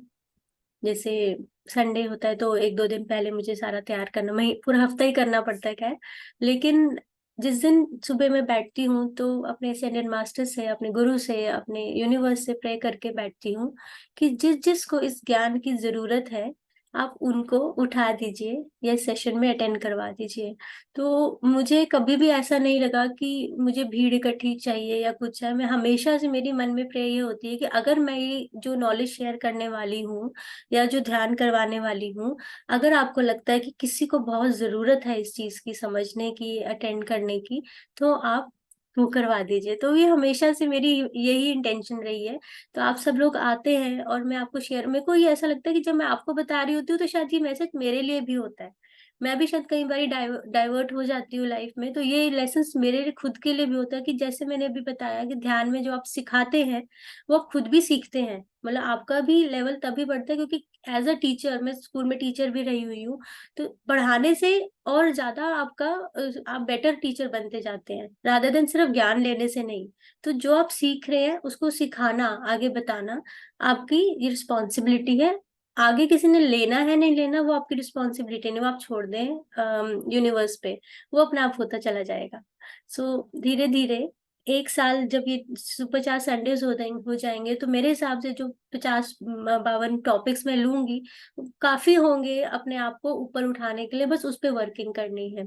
जैसे संडे होता है तो 1-2 दिन पहले मुझे सारा तैयार करना, मैं पूरा हफ्ता ही करना पड़ता है, खैर। लेकिन जिस दिन सुबह मैं बैठती हूँ तो अपने असेंडेड मास्टर से, अपने गुरु से, अपने यूनिवर्स से प्रे करके बैठती हूँ कि जिस जिस को इस ज्ञान की जरूरत है, आप उनको उठा दीजिए या सेशन में अटेंड करवा दीजिए। तो मुझे कभी भी ऐसा नहीं लगा कि मुझे भीड़ इकट्ठी चाहिए या कुछ है। मैं हमेशा से, मेरी मन में प्रे ये होती है कि अगर मैं ये जो नॉलेज शेयर करने वाली हूँ या जो ध्यान करवाने वाली हूँ, अगर आपको लगता है कि किसी को बहुत जरूरत है इस चीज की समझने की, अटेंड करने की, तो आप वो करवा दीजिए। तो ये हमेशा से मेरी यही इंटेंशन रही है। तो आप सब लोग आते हैं और मैं आपको शेयर, मेरे को ये ऐसा लगता है कि जब मैं आपको बता रही होती हूँ तो शायद ये मैसेज मेरे लिए भी होता है। मैं भी शायद कई बार डाइवर्ट हो जाती हूँ लाइफ में, तो ये लेसन्स मेरे लिए खुद के लिए भी होता है कि जैसे मैंने अभी बताया कि ध्यान में जो आप सिखाते हैं वो आप खुद भी सीखते हैं। मतलब आपका भी लेवल तभी बढ़ता है क्योंकि एज अ टीचर, मैं स्कूल में टीचर भी रही हुई हूँ, तो पढ़ाने से और ज्यादा आपका आप बेटर टीचर बनते जाते हैं, रादर देन सिर्फ ज्ञान लेने से नहीं। तो जो आप सीख रहे हैं उसको सिखाना, आगे बताना आपकी ये रिस्पॉन्सिबिलिटी है। आगे किसी ने लेना है नहीं लेना वो आपकी रिस्पॉन्सिबिलिटी नहीं, वो आप छोड़ दें यूनिवर्स पे, वो अपने आप होता चला जाएगा। सो धीरे धीरे एक साल जब ये 50 संडेज हो जाएंगे तो मेरे हिसाब से जो 50-52 टॉपिक्स मैं लूंगी काफी होंगे अपने आप को ऊपर उठाने के लिए, बस उस पर वर्किंग करनी है।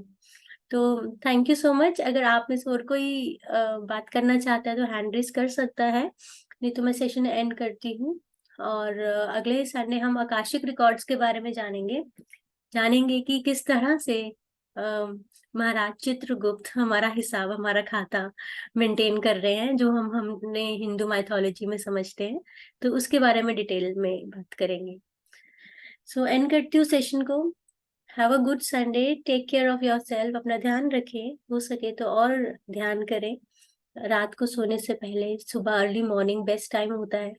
तो थैंक यू सो मच। अगर आप में से और कोई बात करना चाहता है तो हैंड रेज कर सकता है, नहीं तो मैं सेशन एंड करती हूँ। और अगले संडे हम आकाशिक रिकॉर्ड्स के बारे में जानेंगे कि किस तरह से महाराज चित्रगुप्त हमारा हिसाब, हमारा खाता मेंटेन कर रहे हैं, जो हमने हिंदू माइथोलॉजी में समझते हैं। तो उसके बारे में डिटेल में बात करेंगे। सो एंड करती हूँ सेशन को। Have a good Sunday, take care of your self, अपना ध्यान रखें, हो सके तो और ध्यान करें। रात को सोने से पहले सुबह अर्ली मॉर्निंग बेस्ट टाइम होता है,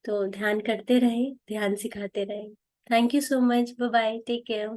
तो ध्यान करते रहें, ध्यान सिखाते रहें। Thank you so much, bye bye, take care.